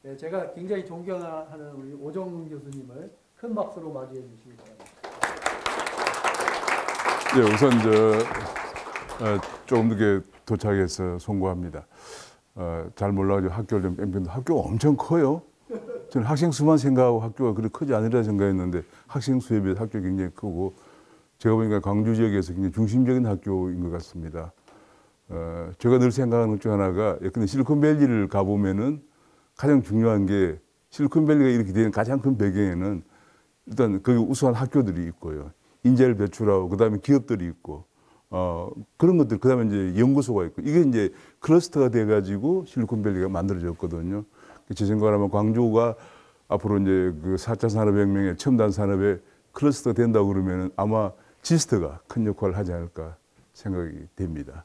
네, 제가 굉장히 존경하는 우리 오정 교수님을 큰 박수로 맞이해 주시기 바랍니다. 예, 우선 조금 늦게 도착해서 송구합니다. 잘 몰라가지고 학교를 좀 뺑뺑도 학교가 엄청 커요. 저는 학생 수만 생각하고 학교가 그렇게 크지 않으리라 생각했는데 학생 수에 비해서 학교가 굉장히 크고 제가 보니까 광주 지역에서 굉장히 중심적인 학교인 것 같습니다. 제가 늘 생각하는 것 중 하나가 예컨대 실리콘밸리를 가보면은 가장 중요한 게 실리콘밸리가 이렇게 되는 가장 큰 배경에는 일단 거기 우수한 학교들이 있고요. 인재를 배출하고 그다음에 기업들이 있고 그런 것들 그다음에 이제 연구소가 있고 이게 이제 클러스터가 돼 가지고 실리콘밸리가 만들어졌거든요. 제 생각하면 광주가 앞으로 이제 그 4차 산업혁명의 첨단 산업의 클러스터가 된다고 그러면은 아마 지스타가 큰 역할을 하지 않을까 생각이 됩니다.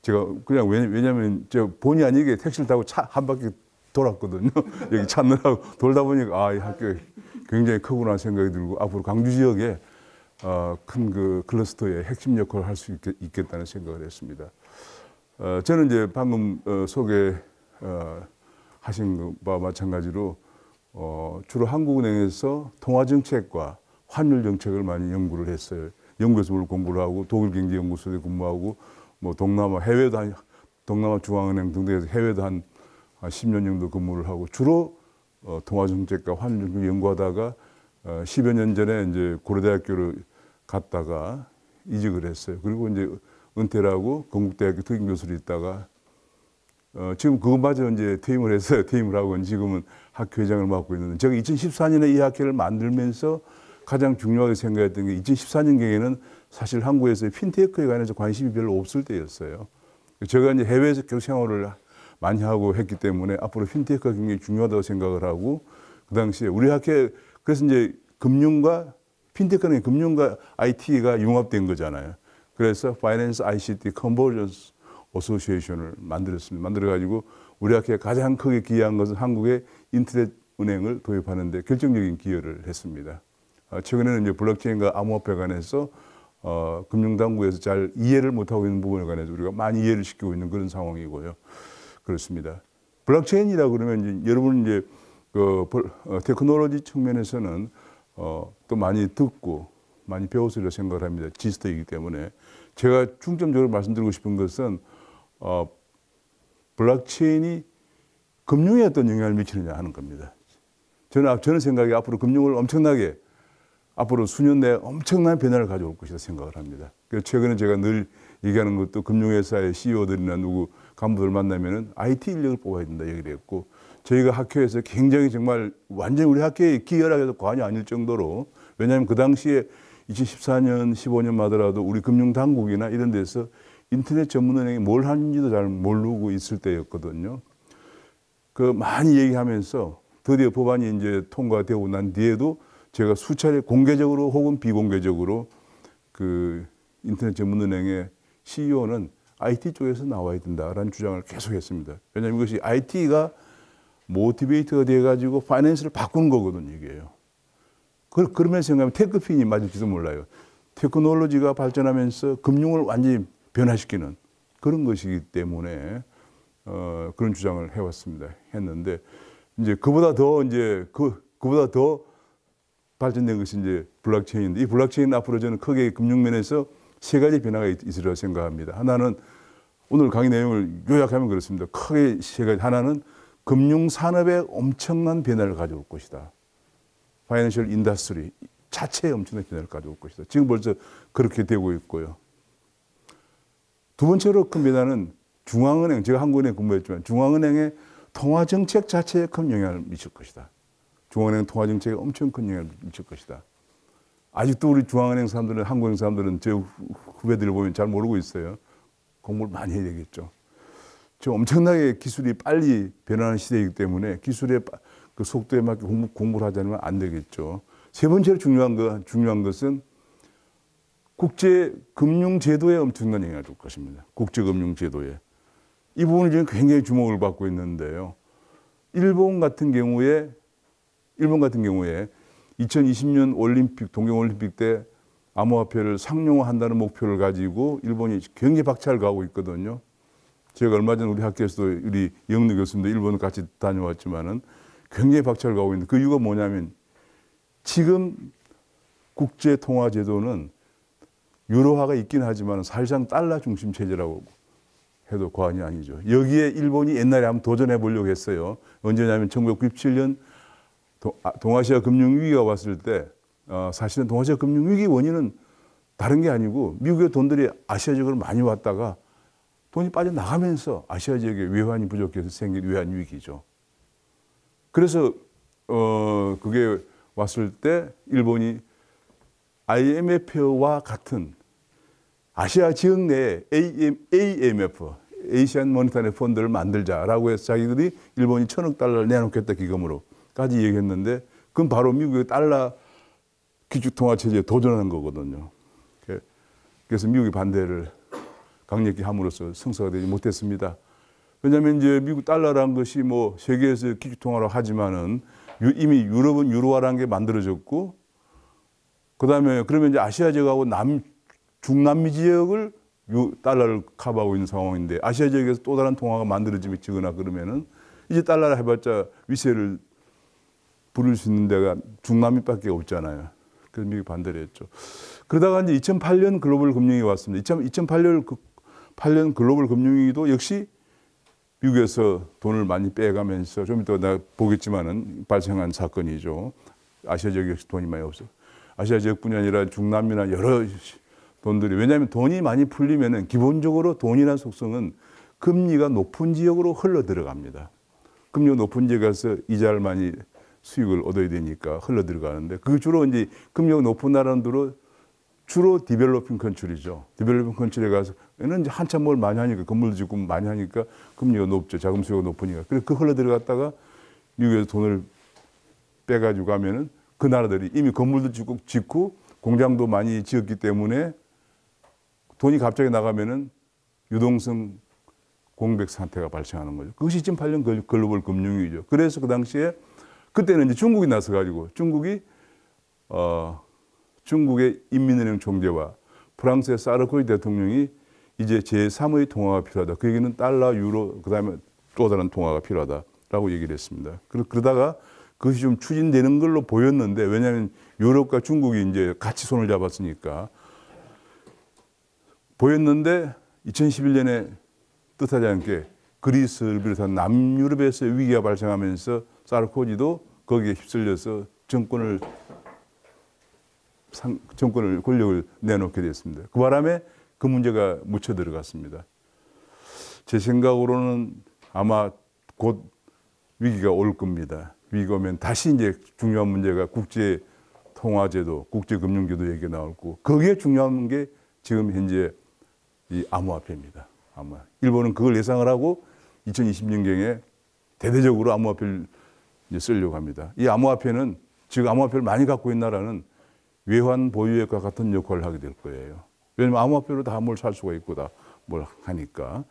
제가 그냥 왜냐면 저 본의 아니게 택시를 타고 차 한 바퀴 돌았거든요. 여기 찾느라고 돌다 보니까 이 학교 굉장히 크구나 생각이 들고 앞으로 광주 지역에 큰 그 클러스터의 핵심 역할을 할 수 있겠다는 생각을 했습니다. 저는 이제 방금 소개하신 바와 마찬가지로 주로 한국은행에서 통화정책과 환율정책을 많이 연구를 했어요. 연구에서 공부를 하고 독일경제연구소에 근무하고 뭐 동남아 중앙은행 등등에서 해외도 한 10년 정도 근무를 하고 주로 통화정책과 환율정책 연구하다가 10여 년 전에 이제 고려대학교를 갔다가 이직을 했어요. 그리고 이제 은퇴를 하고 건국대학교 특임교수로 있다가 지금 그것마저 이제 퇴임을 했어요. 퇴임을 하고 지금은 학회장을 맡고 있는데 제가 2014년에 이 학회를 만들면서 가장 중요하게 생각했던 게 2014년경에는 사실 한국에서 핀테크에 관해서 관심이 별로 없을 때였어요. 제가 이제 해외에서 교육 생활을 많이 하고 했기 때문에 앞으로 핀테크가 굉장히 중요하다고 생각을 하고 그 당시에 우리 학회 그래서 이제 핀테크는 금융과 IT가 융합된 거잖아요. 그래서 Finance ICT Convergence Association을 만들었습니다. 만들어가지고 우리 학회에 가장 크게 기여한 것은 한국의 인터넷 은행을 도입하는데 결정적인 기여를 했습니다. 최근에는 이제 블록체인과 암호화폐에 관해서 금융당국에서 잘 이해를 못하고 있는 부분에 관해서 우리가 많이 이해를 시키고 있는 그런 상황이고요. 그렇습니다. 블록체인이라고 그러면 이제 여러분 이제 테크놀로지 측면에서는 또 많이 듣고 많이 배웠으리라 생각을 합니다. 지스타이기 때문에 제가 중점적으로 말씀드리고 싶은 것은 블록체인이 금융에 어떤 영향을 미치느냐 하는 겁니다. 저는 생각에 앞으로 금융을 엄청나게 앞으로 수년 내에 엄청난 변화를 가져올 것이다 생각을 합니다. 그래서 최근에 제가 늘 얘기하는 것도 금융회사의 CEO들이나 누구 간부들 만나면은 IT 인력을 뽑아야 된다 얘기를 했고 저희가 학교에서 굉장히 정말 완전히 우리 학교에 기여라고 해도 과언이 아닐 정도로 왜냐하면 그 당시에 2014년, 15년마더라도 우리 금융당국이나 이런 데서 인터넷 전문은행이 뭘 하는지도 잘 모르고 있을 때였거든요. 많이 얘기하면서 드디어 법안이 이제 통과되고 난 뒤에도 제가 수차례 공개적으로 혹은 비공개적으로 그 인터넷 전문은행의 CEO는 IT 쪽에서 나와야 된다라는 주장을 계속했습니다. 왜냐하면 이것이 IT가 모티베이터가 돼가지고 파이낸스를 바꾸는 거거든요, 이게요. 그러면서 생각하면 테크핀이 맞을지도 몰라요. 테크놀로지가 발전하면서 금융을 완전히 변화시키는 그런 것이기 때문에 그런 주장을 했는데 이제 그보다 더 발전된 것이 이제 블록체인인데 이 블록체인 앞으로 저는 크게 금융면에서 세 가지 변화가 있으리라고 생각합니다. 하나는 오늘 강의 내용을 요약하면 그렇습니다. 크게 세 가지. 하나는 금융산업에 엄청난 변화를 가져올 것이다. 파이낸셜 인더스트리 자체에 엄청난 변화를 가져올 것이다. 지금 벌써 그렇게 되고 있고요. 두 번째로 큰 변화는 중앙은행, 제가 한국은행에 근무했지만 중앙은행의 통화정책 자체에 큰 영향을 미칠 것이다. 중앙은행 통화정책에 엄청 큰 영향을 미칠 것이다. 아직도 우리 중앙은행 사람들은, 한국은행 사람들은 제 후배들을 보면 잘 모르고 있어요. 공부를 많이 해야 되겠죠. 지금 엄청나게 기술이 빨리 변하는 시대이기 때문에 기술의 그 속도에 맞게 공부를 하지 않으면 안 되겠죠. 세 번째로 중요한 것은 국제금융제도에 엄청난 영향을 줄 것입니다. 국제금융제도에. 이 부분이 지금 굉장히 주목을 받고 있는데요. 일본 같은 경우에 2020년 동경올림픽 때 암호화폐를 상용화한다는 목표를 가지고 일본이 굉장히 박차를 가고 있거든요. 제가 얼마 전 우리 학교에서도 우리 영루 교수님도 일본을 같이 다녀왔지만은 굉장히 박차를 가고 있는데 그 이유가 뭐냐면 지금 국제통화제도는 유로화가 있긴 하지만 사실상 달러 중심 체제라고 해도 과언이 아니죠. 여기에 일본이 옛날에 한번 도전해 보려고 했어요. 언제냐면 1997년 동아시아 금융위기가 왔을 때 사실은 동아시아 금융위기 원인은 다른 게 아니고 미국의 돈들이 아시아 지역으로 많이 왔다가 돈이 빠져나가면서 아시아 지역에 외환이 부족해서 생긴 외환 위기죠. 그래서 그게 왔을 때 일본이 IMF와 같은 아시아 지역 내에 AMF, 에이시안 모니터리 펀드를 만들자라고 해서 자기들이 일본이 1,000억 달러를 내놓겠다 기금으로까지 얘기했는데 그건 바로 미국의 달러 기축통화체제에 도전하는 거거든요. 그래서 미국이 반대를 강력히 함으로써 성사가 되지 못했습니다. 왜냐하면 이제 미국 달러라는 것이 뭐 세계에서 기축통화로 하지만은 이미 유럽은 유로화라는 게 만들어졌고 그다음에 그러면 이제 아시아 지역하고 중남미 지역을 달러를 커버하고 있는 상황인데 아시아 지역에서 또 다른 통화가 만들어지거나 그러면은 이제 달러를 해봤자 위세를 부를 수 있는 데가 중남미밖에 없잖아요. 그래서 미국이 반대를 했죠. 그러다가 이제 2008년 글로벌 금융위기 왔습니다. 2008년 글로벌 금융위기도 역시 미국에서 돈을 많이 빼가면서 좀 이따 내가 보겠지만은 발생한 사건이죠. 아시아 지역 역시 돈이 많이 없어. 아시아 지역뿐이 아니라 중남미나 여러 돈들이 왜냐하면 돈이 많이 풀리면은 기본적으로 돈이라는 속성은 금리가 높은 지역으로 흘러 들어갑니다. 금리가 높은 지역에 가서 이자를 많이 수익을 얻어야 되니까 흘러 들어가는데 그 주로 이제 금리가 높은 나라들은 주로 디벨로핑 컨트리죠. 디벨로핑 컨트리에 가서는 이제 한참 뭘 많이 하니까 건물도 짓고 많이 하니까 금리가 높죠. 자금 수요가 높으니까. 그래서 그 흘러 들어갔다가 미국에서 돈을 빼가지고 가면은 그 나라들이 이미 건물도 짓고 공장도 많이 지었기 때문에 돈이 갑자기 나가면은 유동성 공백 상태가 발생하는 거죠. 그것이 2008년 글로벌 금융위기죠. 그래서 그 당시에 그때는 이제 중국이 나서 가지고 중국의 인민은행 총재와 프랑스의 사르코지 대통령이 이제 제3의 통화가 필요하다. 그 얘기는 달러, 유로, 그다음에 또 다른 통화가 필요하다라고 얘기를 했습니다. 그러다가 그것이 좀 추진되는 걸로 보였는데 왜냐하면 유럽과 중국이 이제 같이 손을 잡았으니까 보였는데 2011년에 뜻하지 않게 그리스를 비롯한 남유럽에서 위기가 발생하면서 사르코지도 거기에 휩쓸려서 권력을 내놓게 됐습니다. 그 바람에 그 문제가 묻혀 들어갔습니다. 제 생각으로는 아마 곧 위기가 올 겁니다. 위기가 오면 다시 이제 중요한 문제가 국제 통화제도, 국제 금융제도 얘기가 나오고 거기에 중요한 게 지금 현재 이 암호화폐입니다. 일본은 그걸 예상을 하고 2020년경에 대대적으로 암호화폐를 이제 쓰려고 합니다. 이 암호화폐는 지금 암호화폐를 많이 갖고 있는 나라는 외환 보유액과 같은 역할을 하게 될 거예요. 왜냐하면 암호화폐로 다 뭘 살 수가 있고 다 뭘 하니까.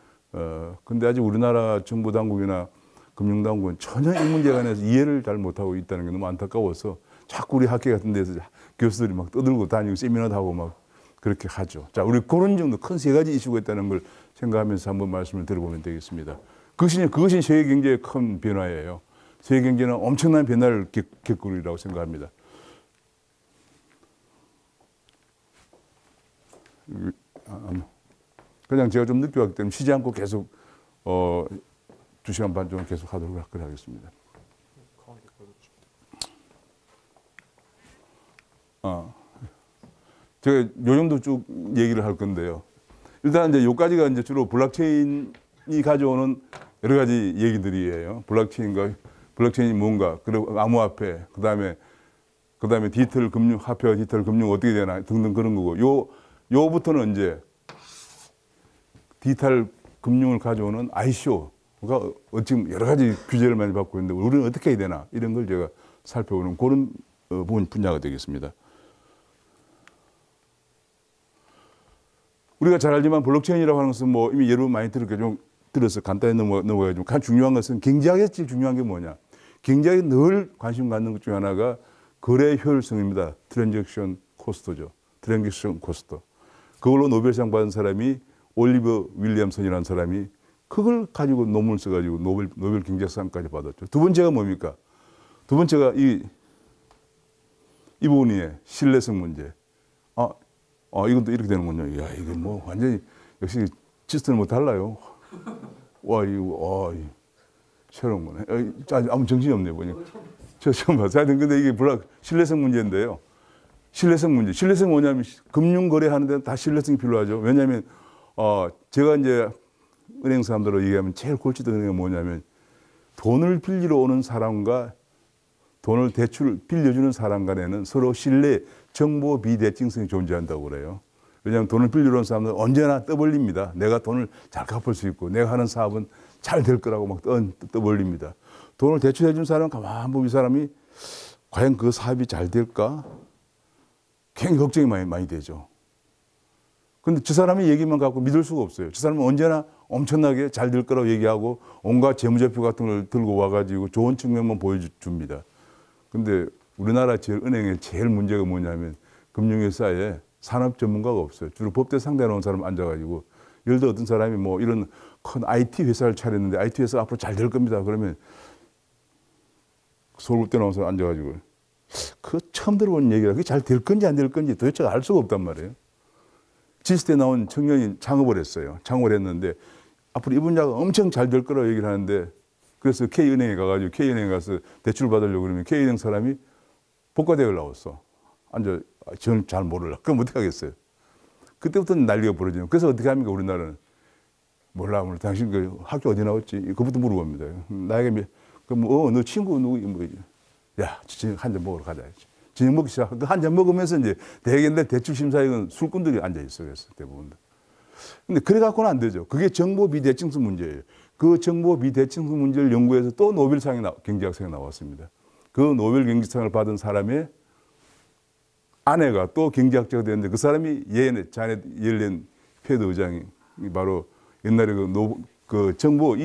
근데 아직 우리나라 정부 당국이나 금융 당국은 전혀 이 문제에 관해서 이해를 잘 못하고 있다는 게 너무 안타까워서 자꾸 우리 학교 같은 데서 교수들이 막 떠들고 다니고 세미나도 하고 막 그렇게 하죠. 자, 우리 그런 정도 큰 세 가지 이슈가 있다는 걸 생각하면서 한번 말씀을 들어보면 되겠습니다. 그것이 세계 경제의 큰 변화예요. 세계 경제는 엄청난 변화를 겪고 있다고 생각합니다. 그냥 제가 좀 늦게 왔기 때문에 쉬지 않고 계속 2시간 반 정도 계속 하도록 하겠습니다. 제가 요 정도 쭉 얘기를 할 건데요. 일단 이제 요까지가 이제 주로 블록체인이 가져오는 여러 가지 얘기들이에요. 블록체인이 뭔가, 그리고 암호화폐, 그다음에 디지털 금융, 화폐와 디지털 금융 어떻게 되나 등등 그런 거고, 요부터는 이제 디지털 금융을 가져오는 ICO가 지금 여러 가지 규제를 많이 받고 있는데 우리는 어떻게 해야 되나 이런 걸 제가 살펴보는 그런 분야가 되겠습니다. 우리가 잘 알지만 블록체인이라고 하는 것은 뭐 이미 여러분 많이 들어서 간단히 넘어가지고 가장 중요한 것은 경제학에서 제일 중요한 게 뭐냐. 경제학이 늘 관심 갖는 것 중에 하나가 거래 효율성입니다. 트랜잭션 코스트죠. 트랜잭션 코스트. 그걸로 노벨상 받은 사람이 올리버 윌리엄슨이라는 사람이 그걸 가지고 논문을 써가지고 노벨 경제상까지 받았죠. 두 번째가 뭡니까? 두 번째가 이 부분이에요. 신뢰성 문제. 이건 또 이렇게 되는군요. 야, 이거 뭐 완전히 역시 지스트는 뭐 달라요. 와, 이거, 새로운 거네. 아무 정신이 없네, 보니까. 저 처음 봤어요. 하여튼 근데 이게 신뢰성 문제인데요. 신뢰성 문제. 신뢰성 뭐냐면 금융거래 하는 데는 다 신뢰성이 필요하죠. 왜냐하면, 제가 이제 은행 사람들로 얘기하면 제일 골치던 은행이 뭐냐면 돈을 빌리러 오는 사람과 돈을 빌려주는 사람 간에는 서로 신뢰, 정보 비대칭성이 존재한다고 그래요. 왜냐하면 돈을 빌리러 온 사람은 언제나 떠벌립니다. 내가 돈을 잘 갚을 수 있고 내가 하는 사업은 잘 될 거라고 막 떠벌립니다. 돈을 대출해 준 사람은 가만 보면 이 사람이 과연 그 사업이 잘 될까? 굉장히 걱정이 많이 되죠. 근데 저 사람의 얘기만 갖고 믿을 수가 없어요. 저 사람은 언제나 엄청나게 잘 될 거라고 얘기하고 온갖 재무제표 같은 걸 들고 와가지고 좋은 측면만 보여줍니다. 근데 우리나라 은행의 제일 문제가 뭐냐면 금융회사에 산업 전문가가 없어요. 주로 법대 상대해 놓은 사람 앉아가지고 예를 들어 어떤 사람이 뭐 이런 큰 IT 회사를 차렸는데 IT 회사 앞으로 잘 될 겁니다. 그러면 서울대 나온 사람 앉아가지고 그 처음 들어본 얘기라 그게 잘 될 건지 안 될 건지 도대체 알 수가 없단 말이에요. 지스대 나온 청년이 창업을 했어요. 창업을 했는데 앞으로 이 분야가 엄청 잘 될 거라고 얘기를 하는데 그래서 K은행에 가가지고 K은행에 가서 대출 받으려고 그러면 K은행 사람이 복과대학을 나왔어. 저는 잘 몰라. 그럼 어떻게 하겠어요? 그때부터 난리가 벌어지는. 그래서 어떻게 합니까? 우리나라는. 몰라. 당신 그 학교 어디 나왔지? 그것부터 물어봅니다. 나에게 너 친구 누구? 뭐, 야, 저녁 한 잔 먹으러 가자. 저녁 먹기 시작. 한 잔 먹으면서 이제 대개인데 대출 심사위원 술꾼들이 앉아 있어요. 그래서 대부분. 근데 그래 갖고는 안 되죠. 그게 정보 비대칭성 문제예요. 그 정보 비대칭성 문제를 연구해서 또 노벨상이 경제학상이 나왔습니다. 그 노벨 경제상을 받은 사람의 아내가 또 경제학자가 됐는데 그 사람이 자네 옐렌 페드 의장이 바로 옛날에 그 정보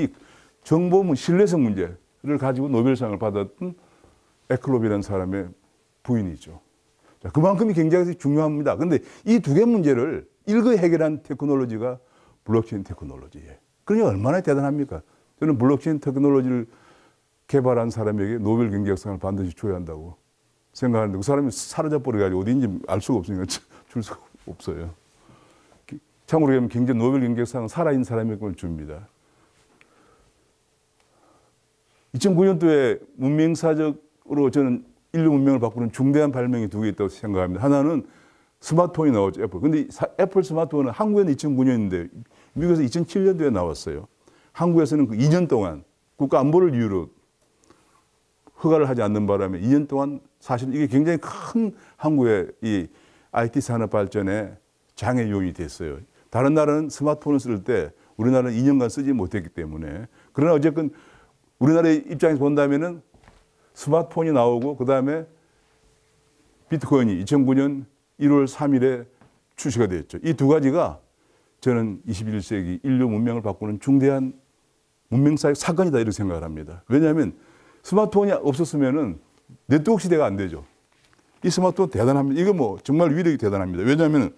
신뢰성 문제를 가지고 노벨상을 받았던 에클롭이라는 사람의 부인이죠. 자, 그만큼이 경제학이 중요합니다. 그런데 이 두 개 문제를 일거 해결한 테크놀로지가 블록체인 테크놀로지예요. 그러니 얼마나 대단합니까? 저는 블록체인 테크놀로지를 개발한 사람에게 노벨 경제학상을 반드시 줘야 한다고 생각하는데 그 사람이 사라져 버려가지고 어디인지 알 수가 없으니까 줄 수가 없어요. 참고로 얘기하면 노벨 경제학상은 살아있는 사람에게 줍니다. 2009년도에 문명사적으로 저는 인류 문명을 바꾸는 중대한 발명이 두 개 있다고 생각합니다. 하나는 스마트폰이 나왔죠, 애플. 근데 애플 스마트폰은 한국에는 2009년인데 미국에서 2007년도에 나왔어요. 한국에서는 그 2년 동안 국가 안보를 이유로 허가를 하지 않는 바람에 2년 동안 사실 이게 굉장히 큰 한국의 이 IT 산업 발전에 장애 요인이 됐어요. 다른 나라는 스마트폰을 쓸 때 우리나라는 2년간 쓰지 못했기 때문에. 그러나 어쨌든 우리나라의 입장에서 본다면은 스마트폰이 나오고 그 다음에 비트코인이 2009년 1월 3일에 출시가 됐죠. 이 두 가지가 저는 21세기 인류 문명을 바꾸는 중대한 문명사의 사건이다 이렇게 생각을 합니다. 왜냐하면 스마트폰이 없었으면은 네트워크 시대가 안 되죠. 이 스마트폰 대단합니다. 이거 뭐 정말 위력이 대단합니다. 왜냐하면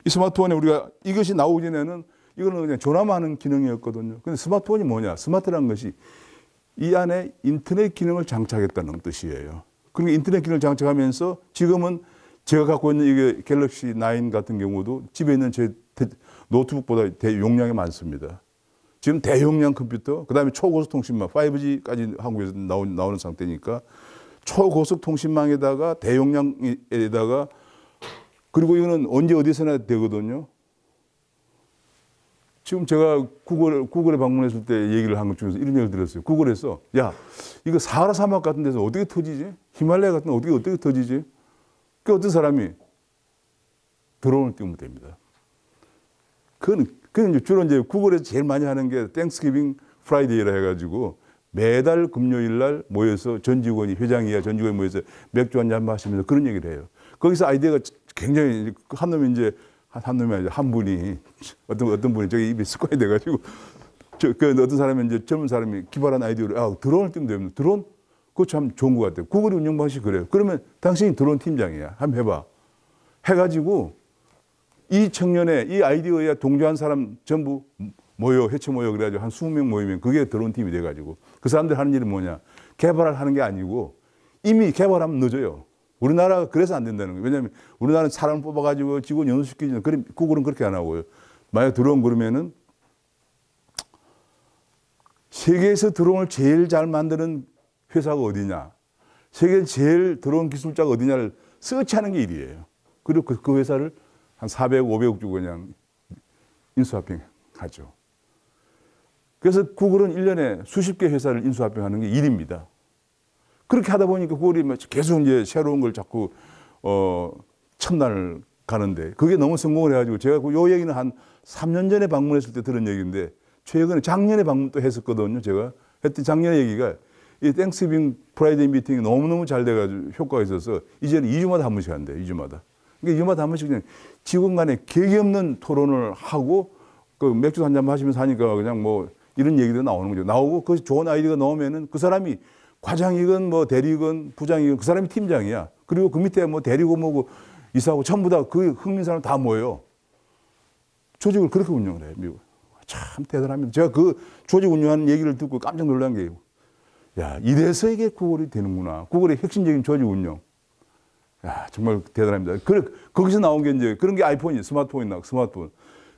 이 스마트폰에 우리가 이것이 나오기 전에는 이거는 그냥 전화만 하는 기능이었거든요. 근데 스마트폰이 뭐냐? 스마트라는 것이 이 안에 인터넷 기능을 장착했다는 뜻이에요. 그러니까 인터넷 기능을 장착하면서 지금은 제가 갖고 있는 이게 갤럭시 9 같은 경우도 집에 있는 제 노트북보다 대용량이 많습니다. 지금 대용량 컴퓨터, 그 다음에 초고속 통신망, 5G까지 한국에서 나오는 상태니까 초고속 통신망에다가 대용량에다가 그리고 이거는 언제 어디서나 되거든요. 지금 제가 구글에 방문했을 때 얘기를 한 것 중에서 이런 얘기를 들었어요. 구글에서 야 이거 사하라 사막 같은 데서 어떻게 터지지? 히말라야 같은 데 어떻게 터지지? 그 어떤 사람이 드론을 띄우면 됩니다. 그건 주로 이제 구글에서 제일 많이 하는 게 땡스기빙 프라이데이라 해가지고 매달 금요일 날 모여서 전 직원이 회장이야 전 직원이 모여서 맥주 한잔 마시면서 그런 얘기를 해요. 거기서 아이디어가 굉장히 한 놈이 이제 한 분이 어떤 분이 저기 입에 습관이 돼가지고 그 어떤 사람이 이제 젊은 사람이 기발한 아이디어로 드론을 띄우면 됩니다. 드론 그거 참 좋은 것 같아요. 구글의 운영 방식이 그래요. 그러면 당신이 드론 팀장이야. 한번 해봐. 해가지고 이 청년의 이 아이디어에 동조한 사람 전부 회체 모여 그래가지고 한 20명 모이면 그게 드론 팀이 돼가지고 그 사람들 하는 일은 뭐냐? 개발을 하는 게 아니고 이미 개발하면 늦어요. 우리나라가 그래서 안 된다는 거예요. 왜냐하면 우리나라는 사람 뽑아가지고 직원 연수시키지, 구글은 그렇게 안 하고요. 만약 드론 그러면은 세계에서 드론을 제일 잘 만드는 회사가 어디냐, 세계 제일 드론 기술자가 어디냐를 서치하는 게 일이에요. 그리고 그 회사를 한 400, 500억 주고 그냥 인수합병하죠. 그래서 구글은 1년에 수십 개 회사를 인수합병하는 게 일입니다. 그렇게 하다 보니까 구글이 계속 이제 새로운 걸 자꾸 첫날 가는데, 그게 너무 성공을 해가지고, 제가 요 얘기는 한 3년 전에 방문했을 때 들은 얘기인데, 최근에 작년에 방문도 했었거든요. 제가 했더니 작년에 얘기가, 이 땡스기빙 프라이데이 미팅이 너무너무 잘 돼가지고 효과가 있어서 이제는 2주마다 한 번씩 한대요. 2주마다. 그러니까 2주마다 한 번씩 그냥 직원 간에 객이 없는 토론을 하고, 그 맥주 한 잔 마시면서 하니까 그냥 뭐 이런 얘기도 나오는 거죠. 나오고 그 좋은 아이디어가 나오면은 그 사람이 과장이건 뭐 대리건 부장이건 그 사람이 팀장이야. 그리고 그 밑에 뭐 대리고 뭐고 이사하고 전부 다 그 흥민 사람 다 모여요. 조직을 그렇게 운영을 해요, 미국. 참 대단합니다. 제가 그 조직 운영하는 얘기를 듣고 깜짝 놀란 게, 야, 이래서 이게 구글이 되는구나. 구글의 핵심적인 조직 운영. 야, 정말 대단합니다. 거기서 나온 게 이제 그런 게 아이폰이, 스마트폰.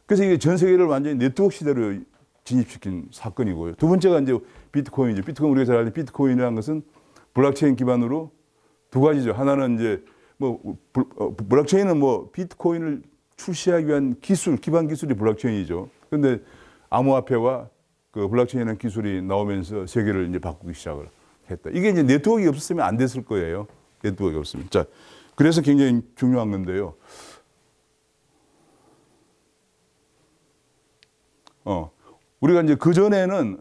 그래서 이게 전 세계를 완전히 네트워크 시대로 진입시킨 사건이고요. 두 번째가 이제 비트코인이죠. 비트코인, 우리가 잘 알는 비트코인이라는 것은 블록체인 기반으로 두 가지죠. 하나는 이제 블록체인은 비트코인을 출시하기 위한 기술, 기반 기술이 블록체인이죠. 그런데 암호화폐와 그 블록체인이라는 기술이 나오면서 세계를 이제 바꾸기 시작을 했다. 이게 이제 네트워크가 없었으면 안 됐을 거예요. 네트워크가 없으면. 자, 그래서 굉장히 중요한 건데요. 우리가 이제 그전에는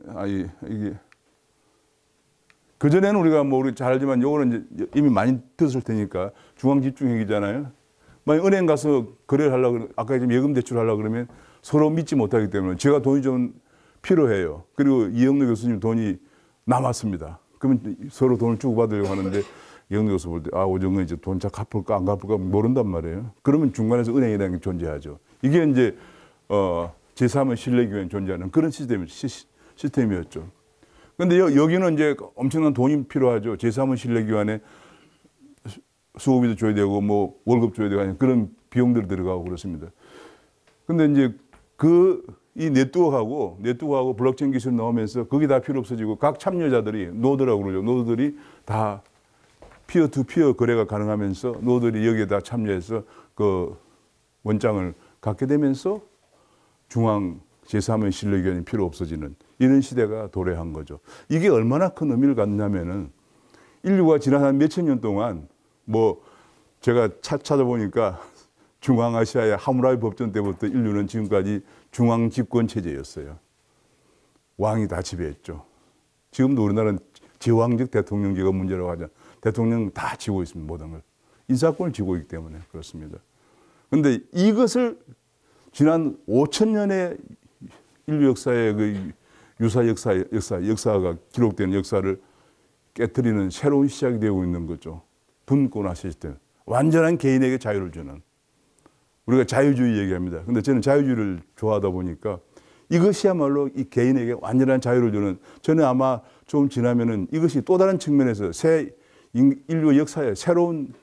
우리가 우리 잘 알지만 요거는 이제 이미 많이 들었을 테니까 중앙집중회계잖아요. 만약 은행 가서 거래를 하려고, 아까 지금 예금 대출 하려고 그러면 서로 믿지 못하기 때문에 제가 돈이 좀 필요해요. 그리고 이영래 교수님 돈이 남았습니다. 그러면 서로 돈을 주고받으려고 하는데 이영래 교수 볼 때, 오정은 이제 돈 잘 갚을까 안 갚을까 모른단 말이에요. 그러면 중간에서 은행이라는 게 존재하죠. 이게 이제, 제3의 신뢰기관이 존재하는 그런 시스템이었죠. 그런데 여기는 이제 엄청난 돈이 필요하죠. 제3의 신뢰기관에 수고비도 줘야 되고, 월급 줘야 되고, 그런 비용들이 들어가고 그렇습니다. 근데 이제 이 네트워크하고 블록체인 기술이 나오면서 거기 다 필요 없어지고 각 참여자들이, 노드라고 그러죠. 노드들이 다 피어 투 피어 거래가 가능하면서 노드들이 여기에 다 참여해서 그 원장을 갖게 되면서 중앙 제3의 신뢰기관이 필요 없어지는 이런 시대가 도래한 거죠. 이게 얼마나 큰 의미를 갖냐면은 인류가 지난 한 몇천 년 동안 제가 찾아보니까 중앙아시아의 하무라비 법전 때부터 인류는 지금까지 중앙 집권 체제였어요. 왕이 다 지배했죠. 지금도 우리나라는 제왕적 대통령제가 문제라고 하죠. 대통령 다 지고 있습니다. 모든 걸. 인사권을 지고 있기 때문에 그렇습니다. 그런데 이것을 지난 5,000년의 인류 역사의 그 유사 역사가 기록된 역사를 깨트리는 새로운 시작이 되고 있는 거죠. 분권화 시스템. 완전한 개인에게 자유를 주는. 우리가 자유주의 얘기합니다. 근데 저는 자유주의를 좋아하다 보니까 이것이야말로 이 개인에게 완전한 자유를 주는, 저는 아마 좀 지나면은 이것이 또 다른 측면에서 인류 역사의 새로운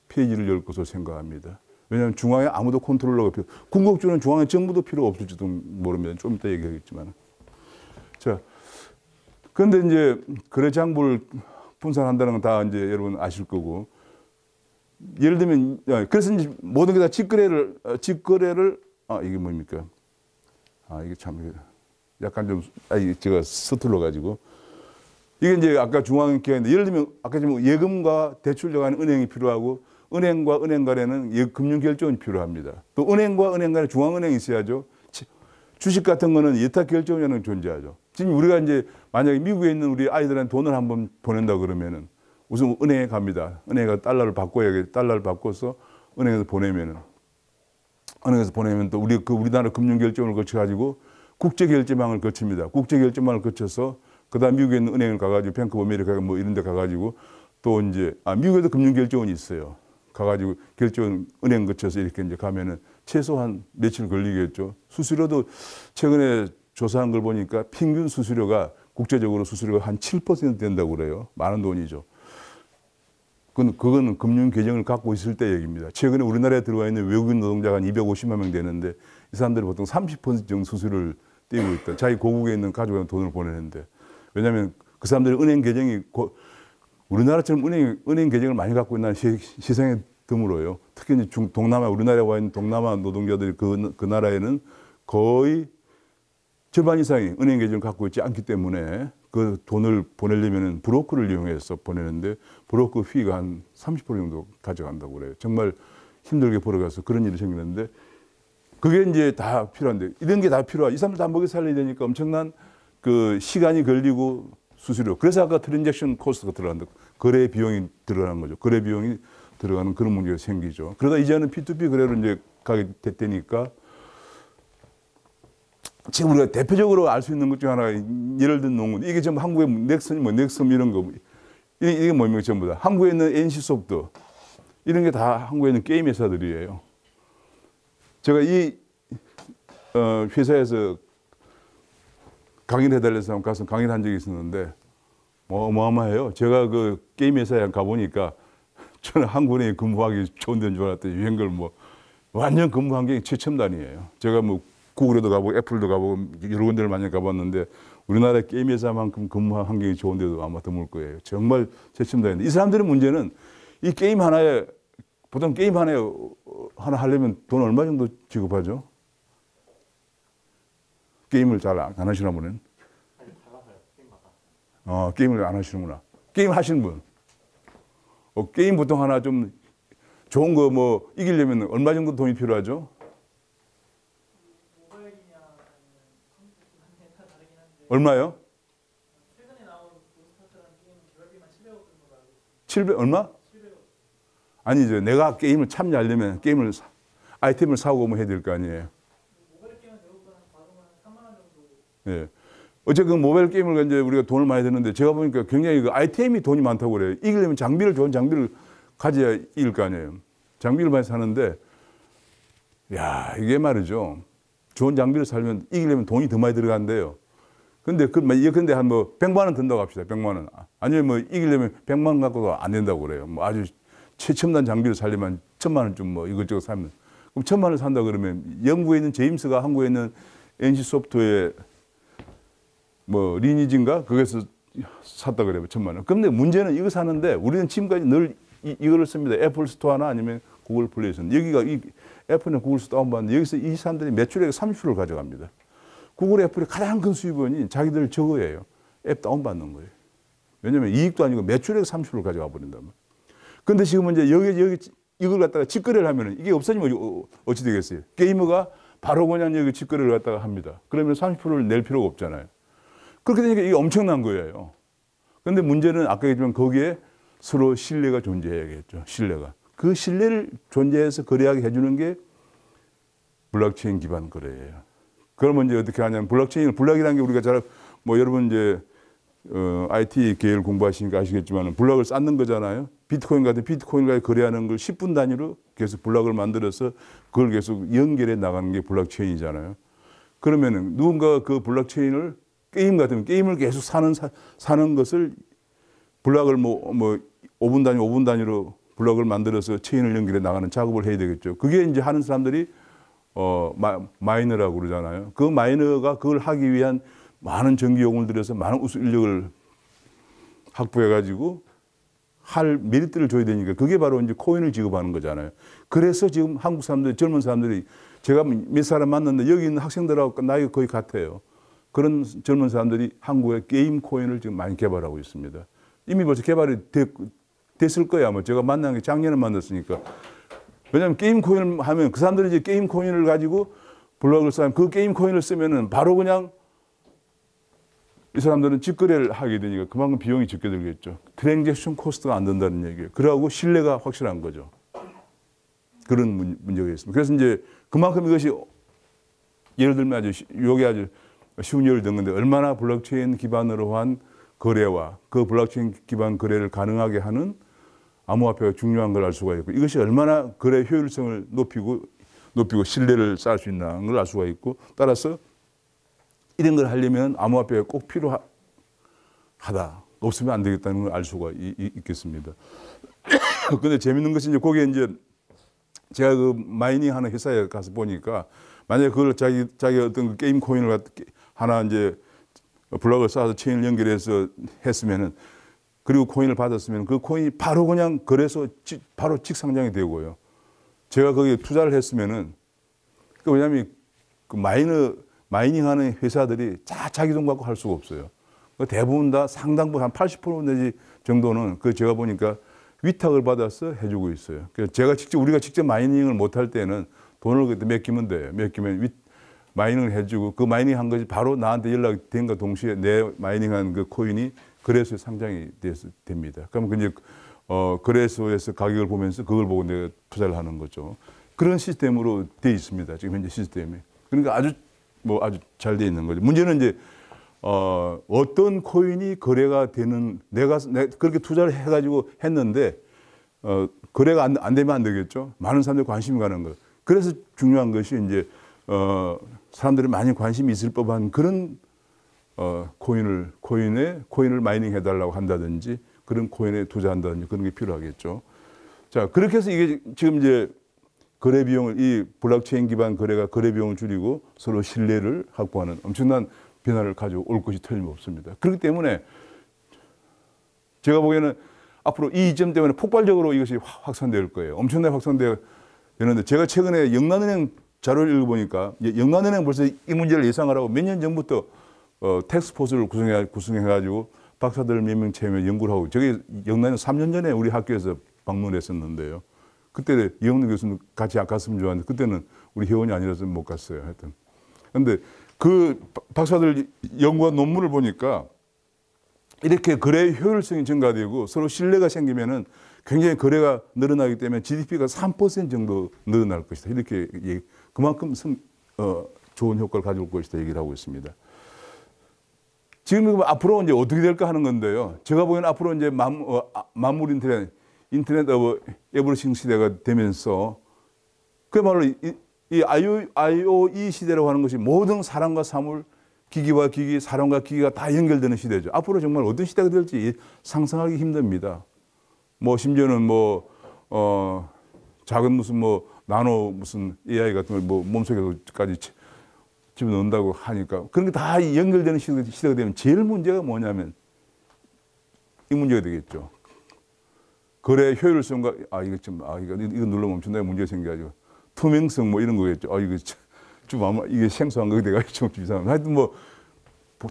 페이지를 열 것으로 생각합니다. 왜냐하면 중앙에 아무도 컨트롤러가 필요, 궁극주는 중앙에 정부도 필요 없을지도 모릅니다. 좀 이따 얘기하겠지만. 자, 그런데 이제 거래 장부를 분산한다는 건 다 이제 여러분 아실 거고, 예를 들면, 그래서 이제 모든 게 다 직거래를, 이게 뭡니까? 이게 참, 약간 좀, 제가 서툴러가지고. 이게 이제 아까 중앙기관인데, 예를 들면, 아까 지금 예금과 대출 들어가는 은행이 필요하고, 은행과 은행 간에는 금융결정이 필요합니다. 또 은행과 은행 간에 중앙은행이 있어야죠. 주식 같은 거는 예탁결정이라는 게 존재하죠. 지금 우리가 이제 만약에 미국에 있는 우리 아이들한테 돈을 한번 보낸다 그러면은 우선 은행에 갑니다. 은행에 달러를 바꿔서 은행에서 보내면 또 우리나라 금융결정을 거쳐가지고 국제결제망을 거칩니다. 국제결제망을 거쳐서 그다음 미국에 있는 은행을 가가지고 뱅크 오브 아메리카 이런 데 가가지고 또 이제 미국에도 금융결정원이 있어요. 가가지고 은행 거쳐서 이렇게 이제 가면은 최소한 며칠 걸리겠죠. 수수료도 최근에 조사한 걸 보니까 평균 수수료가 국제적으로 수수료가 한 7% 된다고 그래요. 많은 돈이죠. 그건 금융 계정을 갖고 있을 때 얘기입니다. 최근에 우리나라에 들어와 있는 외국인 노동자가 한 250만 명 되는데 이 사람들이 보통 30% 정도 수수료를 떼고 있다. 자기 고국에 있는 가족한테 돈을 보내는데. 왜냐하면 그 사람들이 은행 계정이 우리나라처럼 은행 계정을 많이 갖고 있는 시장에 드물어요. 특히 이제 동남아, 우리나라에 와 있는 동남아 노동자들이 그 나라에는 거의 절반 이상이 은행 계정을 갖고 있지 않기 때문에 그 돈을 보내려면 브로커를 이용해서 보내는데 브로커 피가 한 30% 정도 가져간다고 그래요. 정말 힘들게 벌어가서 그런 일이 생기는데 그게 이제 다 필요한데 이런 게 다 필요하고 이 사람들 다 먹여 살려야 되니까 엄청난 그 시간이 걸리고 수수료. 그래서 아까 트랜잭션 코스트가 들어간다. 거래 비용이 들어가는 거죠. 거래 비용이 들어가는 그런 문제가 생기죠. 그러다 이제는 P2P 거래로 이제 가게 됐다니까 지금 우리가 대표적으로 알 수 있는 것 중 하나가 예를 든 농구. 이게 전부 한국의 넥슨 이런 거. 이게 뭡니까 전부 다. 한국에 있는 NC소프트. 이런 게 다 한국에 있는 게임 회사들이에요. 제가 이 회사에서 강의를 해달라서 가서 강의를 한 적이 있었는데 어마어마해요. 제가 그 게임 회사에 가보니까 저는 한국에 근무하기 좋은 데인 줄 알았더니 유행걸 완전 근무 환경이 최첨단이에요. 제가 구글에도 가보고 애플도 가보고 여러 군데를 많이 가봤는데 우리나라 게임 회사만큼 근무 환경이 좋은 데도 아마 드물 거예요. 정말 최첨단인데 이 사람들의 문제는 이 게임 하나에 보통 게임 하나 하려면 돈 얼마 정도 지급하죠? 게임을 잘 안 하시나 보네. 게임을 안 하시는구나. 게임 하시는 분. 게임 보통 하나 좀 좋은 거 이기려면 얼마 정도 돈이 필요하죠? 얼마요? 최근에 나온 몬스타트라는 게임은 개발비만 700억 정도 나오고 700 얼마? 700억. 아니죠. 내가 게임을 참여하려면 아이템을 사고 해야 될 거 아니에요. 모바일 게임은 대부분 받으면 3만 원 정도. 예. 어쨌든 모바일 게임을 이제 우리가 돈을 많이 드는데 제가 보니까 굉장히 그 아이템이 돈이 많다고 그래요. 이기려면 좋은 장비를 가져야 이길 거 아니에요. 장비를 많이 사는데, 야, 이게 말이죠. 좋은 장비를 사려면 이기려면 돈이 더 많이 들어간대요. 근데 근데 한 100만 원 든다고 합시다. 100만 원. 아니면 이기려면 100만 원 갖고도 안 된다고 그래요. 아주 최첨단 장비를 사려면 1000만 원쯤 이것저것 사면. 그럼 1000만 원을 산다 그러면 영국에 있는 제임스가 한국에 있는 NC소프트의 리니지인가? 거기서 샀다 그래요. 1000만 원. 근데 문제는 이거 사는데 우리는 지금까지 늘 이거를 씁니다. 애플 스토어나 아니면 구글 플레이스토어. 여기가 애플이나 구글 스토어 다운받는데 여기서 이 사람들이 매출액의 30%를 가져갑니다. 구글 애플의 가장 큰 수입원이 자기들 저거예요. 앱 다운받는 거예요. 왜냐하면 이익도 아니고 매출액 30%를 가져가 버린다면. 근데 지금은 이제 여기 이걸 갖다가 직거래를 하면은 이게 없어지면 어찌 되겠어요? 게이머가 바로 그냥 여기 직거래를 갖다가 합니다. 그러면 30%를 낼 필요가 없잖아요. 그렇게 되니까 이게 엄청난 거예요. 근데 문제는 아까 얘기했지만 거기에 서로 신뢰가 존재해야겠죠. 신뢰가. 그 신뢰를 존재해서 거래하게 해주는 게 블록체인 기반 거래예요. 그러면 이제 어떻게 하냐면 블록이라는 게 우리가 여러분 이제 IT 계열 공부하시니까 아시겠지만 블록을 쌓는 거잖아요. 비트코인 같은 비트코인과 거래하는 걸 10분 단위로 계속 블록을 만들어서 그걸 계속 연결해 나가는 게 블록체인이잖아요. 그러면은 누군가 그 블록체인을 게임 같으면 게임을 계속 사는 것을 블록을 5분 단위로 블록을 만들어서 체인을 연결해 나가는 작업을 해야 되겠죠. 그게 이제 하는 사람들이 마이너라고 그러잖아요. 그 마이너가 그걸 하기 위한 많은 전기요금을 들여서 많은 우수 인력을 확보해가지고 할 메리트를 줘야 되니까 그게 바로 이제 코인을 지급하는 거잖아요. 그래서 지금 한국 사람들, 젊은 사람들이 제가 몇 사람 만났는데 여기 있는 학생들하고 나이가 거의 같아요. 그런 젊은 사람들이 한국의 게임 코인을 지금 많이 개발하고 있습니다. 이미 벌써 개발이 됐을 거예요. 아마 제가 만난 게 작년에 만났으니까. 왜냐하면 게임 코인을 하면 그 사람들이 이제 게임 코인을 가지고 블록을 쌓으면 그 게임 코인을 쓰면은 바로 그냥 이 사람들은 직거래를 하게 되니까 그만큼 비용이 적게 들겠죠. 트랜잭션 코스트가 안 든다는 얘기예요. 그러고 신뢰가 확실한 거죠. 그런 문제가 있습니다. 그래서 이제 그만큼 이것이 예를 들면 요게 아주 쉬운 예를 든 건데 얼마나 블록체인 기반으로 한 거래와 그 블록체인 기반 거래를 가능하게 하는 암호화폐가 중요한 걸 알 수가 있고 이것이 얼마나 거래 효율성을 높이고 신뢰를 쌓을 수 있는 걸 알 수가 있고 따라서 이런 걸 하려면 암호화폐가 꼭 필요하다. 없으면 안 되겠다는 걸 알 수가 있겠습니다. 근데 재밌는 것이 이제 거기에 이제 제가 그 마이닝 하는 회사에 가서 보니까 만약에 그걸 자기 어떤 그 게임 코인을 하나 이제 블록을 쌓아서 체인을 연결해서 했으면은 그리고 코인을 받았으면 그 코인이 바로 그냥 거래소 바로 직상장이 되고요. 제가 거기에 투자를 했으면은 왜냐하면 그 마이닝하는 회사들이 자기 돈 갖고 할 수가 없어요. 대부분 다 상당 부분 한 80% 내지 정도는 그 제가 보니까 위탁을 받아서 해주고 있어요. 그래서 우리가 직접 마이닝을 못할 때는 돈을 그때 맡기면 돼요. 맡기면 마이닝을 해주고 그 마이닝 한 것이 바로 나한테 연락이 된과 동시에 내 마이닝한 그 코인이 거래소에 상장이 됩니다. 그러면 이제 거래소에서 가격을 보면서 그걸 보고 내가 투자를 하는 거죠. 그런 시스템으로 돼 있습니다. 지금 현재 시스템이. 그러니까 아주 잘 돼 있는 거죠. 문제는 이제 어떤 코인이 거래가 되는 내가 그렇게 투자를 해가지고 했는데 거래가 안 되면 안 되겠죠. 많은 사람들이 관심이 가는 거. 그래서 중요한 것이 이제 사람들이 많이 관심이 있을 법한 그런 코인을 마이닝 해달라고 한다든지 그런 코인에 투자한다든지 그런 게 필요하겠죠. 자, 그렇게 해서 이게 지금 이제 거래 비용을 이 블록체인 기반 거래가 거래 비용을 줄이고 서로 신뢰를 확보하는 엄청난 변화를 가져올 것이 틀림없습니다. 그렇기 때문에 제가 보기에는 앞으로 이 점 때문에 폭발적으로 이것이 확산될 거예요. 엄청나게 확산되는데 제가 최근에 영란은행 자료를 읽어보니까 영란은행 벌써 이 문제를 예상하라고 몇 년 전부터 텍스포스를 구성해가지고 박사들 몇 명 채용해 연구를 하고 저게 영란은행 3년 전에 우리 학교에서 방문했었는데요. 그때 이영래 교수님 같이 갔으면 좋았는데 그때는 우리 회원이 아니라서 못 갔어요. 하여튼. 그런데 그 박사들 연구한 논문을 보니까 이렇게 거래 효율성이 증가되고 서로 신뢰가 생기면은 굉장히 거래가 늘어나기 때문에 GDP가 3% 정도 늘어날 것이다. 이렇게 그만큼 좋은 효과를 가져올 것이다 얘기를 하고 있습니다. 지금 앞으로 이제 어떻게 될까 하는 건데요. 제가 보기에는 앞으로 이제 만물 인터넷 오브 에브리싱 시대가 되면서 그야말로 이 IoE 시대라고 하는 것이 모든 사람과 사물, 기기와 기기, 사람과 기기가 다 연결되는 시대죠. 앞으로 정말 어떤 시대가 될지 상상하기 힘듭니다. 뭐 심지어는 작은 무슨 나노 무슨 AI 같은 걸 몸속에까지 집어넣는다고 하니까 그런 게 다 연결되는 시대가 되면 제일 문제가 뭐냐면 이 문제가 되겠죠. 거래 효율성과 이거 누르면 엄청나게 문제가 생겨가지고 투명성 이런 거겠죠. 이게 생소한 거 돼가지고 좀 이상합니다. 하여튼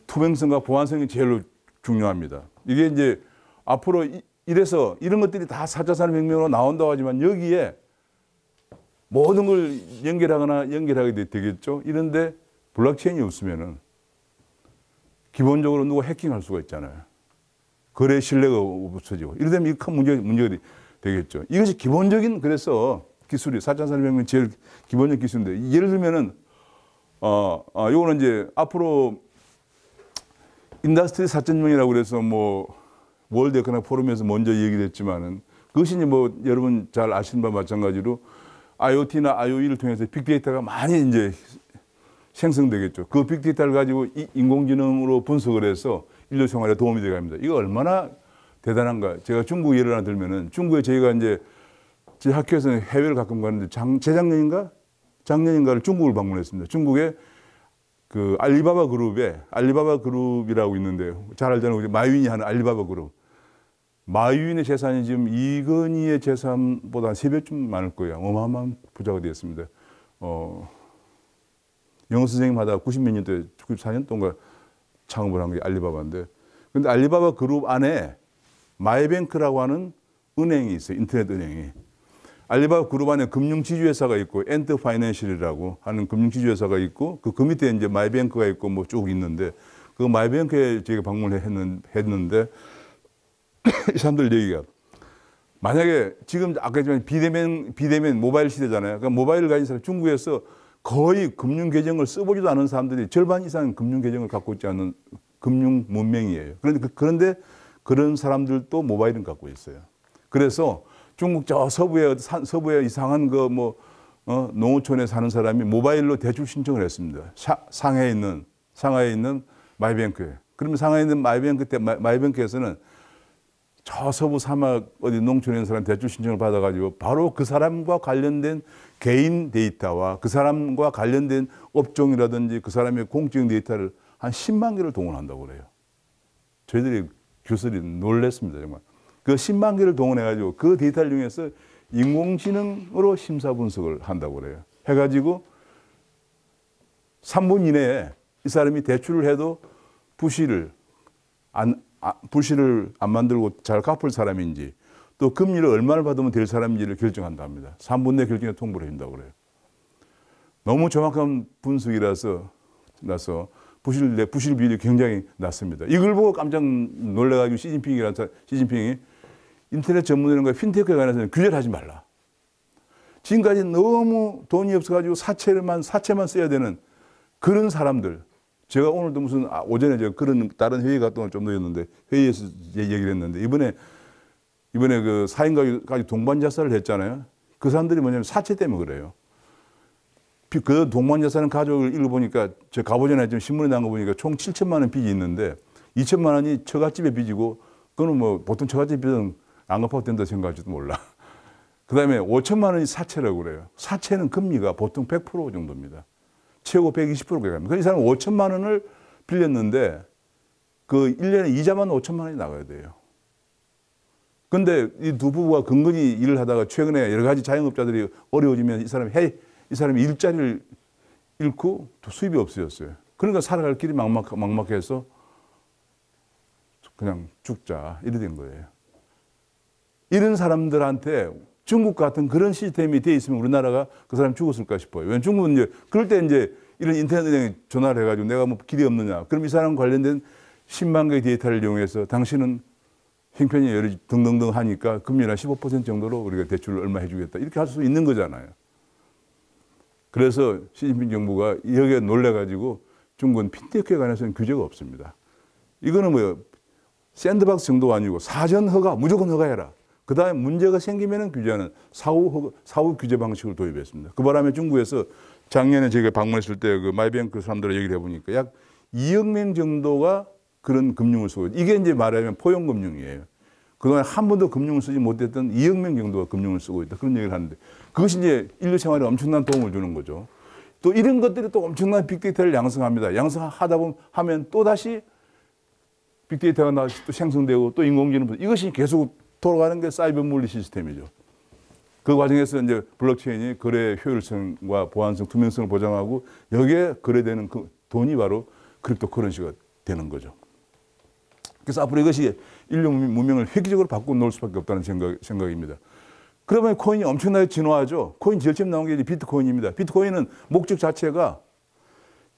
투명성과 보안성이 제일 중요합니다. 이게 이제 앞으로 이래서 이런 것들이 다 4차 산업혁명으로 나온다고 하지만 여기에 모든 걸 연결하게 되겠죠. 이런데 블록체인이 없으면은 기본적으로 누가 해킹할 수가 있잖아요. 거래 신뢰가 없어지고 이러면 이게 큰 문제가 되겠죠. 이것이 기본적인 그래서 기술이 4차 산업혁명 제일 기본적인 기술인데 예를 들면은 요거는 이제 앞으로 인더스트리 4.0이라고 그래서 월드 에코노믹 포럼에서 먼저 얘기됐지만은 그것이 이제 여러분 잘 아시는 바와 마찬가지로 IoT나 IoE를 통해서 빅데이터가 많이 이제 생성되겠죠. 그 빅데이터를 가지고 인공지능으로 분석을 해서 인류 생활에 도움이 되게 합니다. 이거 얼마나 대단한가. 제가 중국 예를 하나 들면은 중국에 저희가 이제 제 학교에서는 해외를 가끔 가는데 작년인가를 중국을 방문했습니다. 중국에 그 알리바바 그룹이라고 있는데 잘 알잖아요. 우리 마윈이 하는 알리바바 그룹. 마윈의 재산이 지금 이건희의 재산보다 한 3배쯤 많을 거예요. 어마어마한 부자가 되었습니다. 영어 선생님 하다가 90몇 년대, 94년 동안 창업을 한 게 알리바바인데, 근데 알리바바 그룹 안에 마이뱅크라고 하는 은행이 있어요. 인터넷 은행이. 알리바바 그룹 안에 금융지주회사가 있고, 엔터 파이낸셜이라고 하는 금융지주회사가 있고, 그 밑에 이제 마이뱅크가 있고 쭉 있는데, 그 마이뱅크에 저희가 방문을 했는데, 이 사람들 얘기가, 만약에 지금 아까 했지만 비대면 모바일 시대잖아요. 그러니까 모바일을 가진 사람 중국에서 거의 금융 계정을 써보지도 않은 사람들이 절반 이상 금융 계정을 갖고 있지 않은 금융 문명이에요. 그런데 그런 사람들도 모바일은 갖고 있어요. 그래서 중국 저 서부에 이상한 농어촌에 사는 사람이 모바일로 대출 신청을 했습니다. 상하이에 있는 마이뱅크에. 그러면 상하이에 있는 마이뱅크에서는 저 서부 사막 어디 농촌에 있는 사람 대출 신청을 받아가지고 바로 그 사람과 관련된 개인 데이터와 그 사람과 관련된 업종이라든지 그 사람의 공적인 데이터를 한 10만 개를 동원한다고 그래요. 저희들이 교수들이 놀랬습니다, 정말. 그 10만 개를 동원해가지고 그 데이터를 이용해서 인공지능으로 심사 분석을 한다고 그래요. 해가지고 3분 이내에 이 사람이 대출을 해도 부실을 안 만들고 잘 갚을 사람인지 또 금리를 얼마를 받으면 될 사람인지를 결정한다 합니다. 3분 내 결정에 통보를 해준다고 그래요. 너무 정확한 분석이라서 부실 비율이 굉장히 낮습니다. 이걸 보고 깜짝 놀래가지고 시진핑이 인터넷 전문이라는 핀테크에 관해서는 규제를 하지 말라. 지금까지 너무 돈이 없어가지고 사채만 써야 되는 그런 사람들. 제가 오늘도 무슨 오전에 제가 그런 다른 회의 갔다 오늘 좀 늦었는데 회의에서 얘기를 했는데 이번에 그 4인 가족 동반 자살을 했잖아요. 그 사람들이 뭐냐면 사채 때문에 그래요. 그 동반 자살한 가족을 읽어보니까 제가 가보전에 지금 신문에 나온 거 보니까 총 7천만 원 빚이 있는데 2천만 원이 처갓집의 빚이고 그거는 뭐 보통 처갓집 빚은 안 갚아도 된다 생각할지도 몰라. 그 다음에 5천만 원이 사채라고 그래요. 사채는 금리가 보통 100% 정도입니다. 최고 120%가 갑니다. 이 사람은 5천만 원을 빌렸는데 그 1년에 이자만 5천만 원이 나가야 돼요. 근데 이 두 부부가 근근히 일을 하다가 최근에 여러 가지 자영업자들이 어려워지면 이 사람이 일자리를 잃고 또 수입이 없어졌어요. 그러니까 살아갈 길이 막막해서 그냥 죽자 이래 된 거예요. 이런 사람들한테 중국 같은 그런 시스템이 돼 있으면 우리나라가 그 사람 죽었을까 싶어요. 왜냐면 중국은 이제 그럴 때 이제 이런 인터넷 은행에 전화를 해가지고 내가 뭐 길이 없느냐. 그럼 이 사람 관련된 10만 개의 데이터를 이용해서 당신은 형편이 여러 등등등 하니까 금리나 15% 정도로 우리가 대출을 얼마 해주겠다. 이렇게 할 수 있는 거잖아요. 그래서 시진핑 정부가 여기에 놀래가지고 중국은 핀테크에 관해서는 규제가 없습니다. 이거는 뭐 샌드박스 정도가 아니고 사전 허가, 무조건 허가해라. 그 다음에 문제가 생기면 규제하는 사후 규제 방식을 도입했습니다. 그 바람에 중국에서 작년에 제가 방문했을 때 그 마이뱅크 사람들과 얘기를 해보니까 약 2억 명 정도가 그런 금융을 쓰고 이게 이제 말하자면 포용금융이에요. 그동안 한 번도 금융을 쓰지 못했던 2억 명 정도가 금융을 쓰고 있다. 그런 얘기를 하는데 그것이 이제 인류 생활에 엄청난 도움을 주는 거죠. 또 이런 것들이 또 엄청난 빅데이터를 양성합니다. 양성하다 하면 또 다시 빅데이터가 나와서 또 생성되고 또 인공지능 이것이 계속 돌아가는 게 사이버 물리 시스템이죠. 그 과정에서 이제 블록체인이 거래 효율성과 보안성, 투명성을 보장하고 여기에 거래되는 그 돈이 바로 크립토커런시가 되는 거죠. 그래서 앞으로 이것이 인류 문명을 획기적으로 바꾸어 놓을 수밖에 없다는 생각입니다. 그러면 코인이 엄청나게 진화하죠. 코인 제일 처음 나온 게 이제 비트코인입니다. 비트코인은 목적 자체가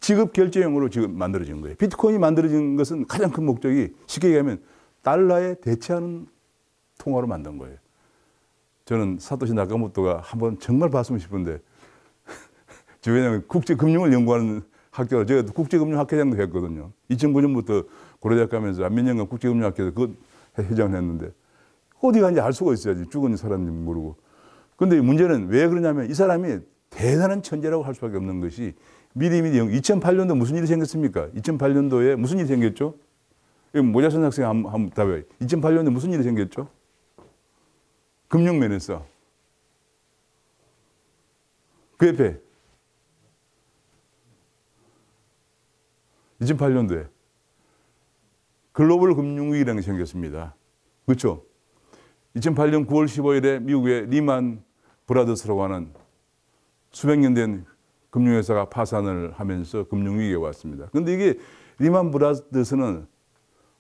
지급 결제용으로 지금 만들어진 거예요. 비트코인이 만들어진 것은 가장 큰 목적이 쉽게 얘기하면 달러에 대체하는 통화로 만든 거예요. 저는 사토시 나카모토가 한번 정말 봤으면 싶은데 왜냐하면 국제금융을 연구하는 학교가 제가 국제금융학회장도 했거든요. 2009년부터 고려대학 가면서 몇 년간 국제금융학회에서 그 회장을 했는데 어디 갔는지 알 수가 있어야지. 죽은 사람인지 모르고. 근데 문제는 왜 그러냐면 이 사람이 대단한 천재라고 할 수밖에 없는 것이 미리미리 2008년도 무슨 일이 생겼습니까? 2008년도에 무슨 일이 생겼죠? 모자선 학생 한번 답해. 2008년도에 무슨 일이 생겼죠? 금융면에서. 그 옆에 2008년도에 글로벌 금융위기라는 게 생겼습니다. 그렇죠? 2008년 9월 15일에 미국의 리만 브라더스라고 하는 수백 년 된 금융회사가 파산을 하면서 금융위기가 왔습니다. 그런데 이게 리만 브라더스는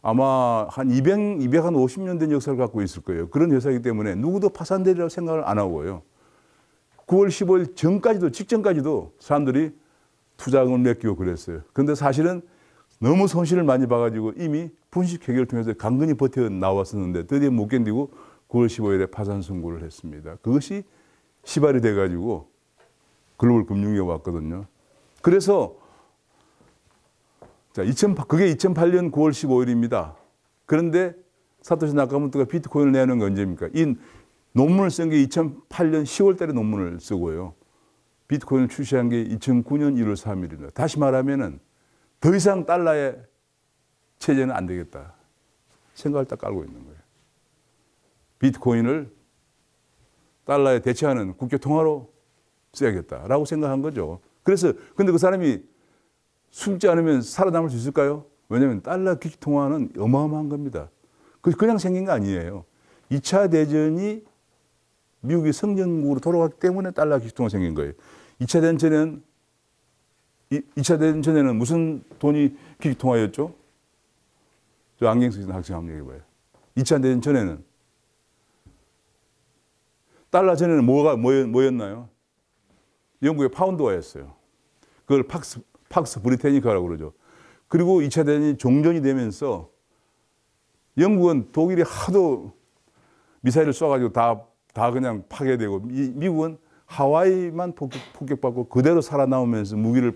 아마 한 250년 된 역사를 갖고 있을 거예요. 그런 회사이기 때문에 누구도 파산되리라고 생각을 안 하고요. 9월 15일 전까지도, 직전까지도 사람들이 투자금을 맡기고 그랬어요. 그런데 사실은 너무 손실을 많이 봐가지고 이미 분식 회계를 통해서 강건히 버텨 나왔었는데 드디어 못 견디고 9월 15일에 파산 선고를 했습니다. 그것이 시발이 돼가지고 글로벌 금융위기가 왔거든요. 그래서 그게 2008년 9월 15일입니다. 그런데 사토시 나카모토가 비트코인을 내는 건 언제입니까? 이 논문을 쓴 게 2008년 10월 달에 논문을 쓰고요. 비트코인을 출시한 게 2009년 1월 3일입니다. 다시 말하면은 더 이상 달러의 체제는 안 되겠다. 생각을 딱 깔고 있는 거예요. 비트코인을 달러에 대체하는 국제 통화로 써야겠다라고 생각한 거죠. 그래서 근데 그 사람이 숨지 않으면 살아남을 수 있을까요? 왜냐하면 달러 기축 통화는 어마어마한 겁니다. 그냥 생긴 거 아니에요. 2차 대전이 미국이 성전국으로 돌아갔기 때문에 달러 기축 통화 생긴 거예요. 2차 대전 전에는 무슨 돈이 기축 통화였죠? 저 안경 쓰시는 학생 한번 얘기해 봐요. 2차 대전 전에는 달러 전에는 뭐였나요? 영국의 파운드화였어요. 그걸 팍스 브리테니카라고 그러죠. 그리고 2차 대전이 종전이 되면서 영국은 독일이 하도 미사일을 쏴가지고 다 그냥 파괴되고 미국은 하와이만 폭격받고 그대로 살아남으면서 무기를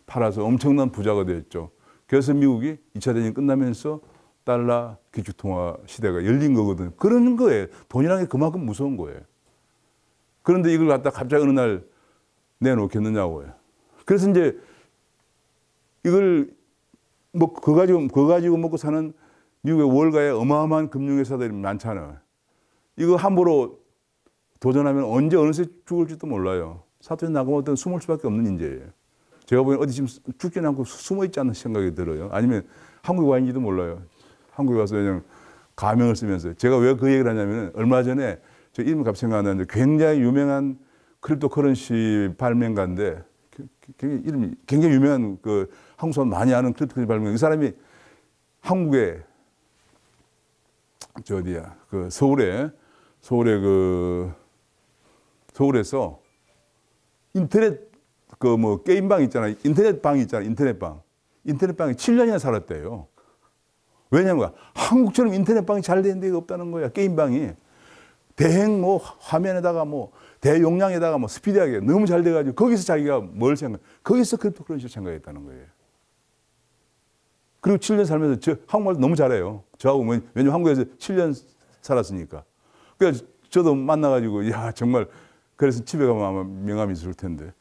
팔아서 엄청난 부자가 되었죠. 그래서 미국이 2차 대전이 끝나면서 달러 기축통화 시대가 열린 거거든요. 그런 거예요. 돈이라는 게 그만큼 무서운 거예요. 그런데 이걸 갖다 갑자기 어느 날 내놓겠느냐고요. 그래서 이제 이걸 뭐 그거 가지고 먹고 사는 미국의 월가의 어마어마한 금융회사들이 많잖아요. 이거 함부로 도전하면 언제 어느 새 죽을지도 몰라요. 사토시 나카모토는 숨을 수밖에 없는 인재예요. 제가 보기엔 어디 지금 죽지 않고 숨어 있지 않는 생각이 들어요. 아니면 한국에 와 있는지도 몰라요. 한국에 와서 그냥 가명을 쓰면서. 제가 왜 그 얘기를 하냐면 얼마 전에 저 이름 갑자기 생각 안 나는데 굉장히 유명한 크립토 커런시 발명가인데 이름이 굉장히 유명한 그 한국 사람 많이 아는 크립토 커런시 발명가. 이 사람이 한국에 저 어디야 그 서울에서 인터넷 그 뭐 게임방 있잖아요. 인터넷방이 7년이나 살았대요. 왜냐면 한국처럼 인터넷방이 잘 되는 데가 없다는 거야. 게임방이 대행 뭐 화면에다가 뭐 대용량에다가 뭐 스피디하게 너무 잘 돼가지고 거기서 자기가 뭘 생각? 거기서 크립토 커런시 생각했다는 거예요. 그리고 7년 살면서 저 한국말도 너무 잘해요. 저하고 뭐, 왜냐면 한국에서 7년 살았으니까. 그래서 저도 만나가지고 야 정말 그래서 집에 가면 아마 명함이 있을 텐데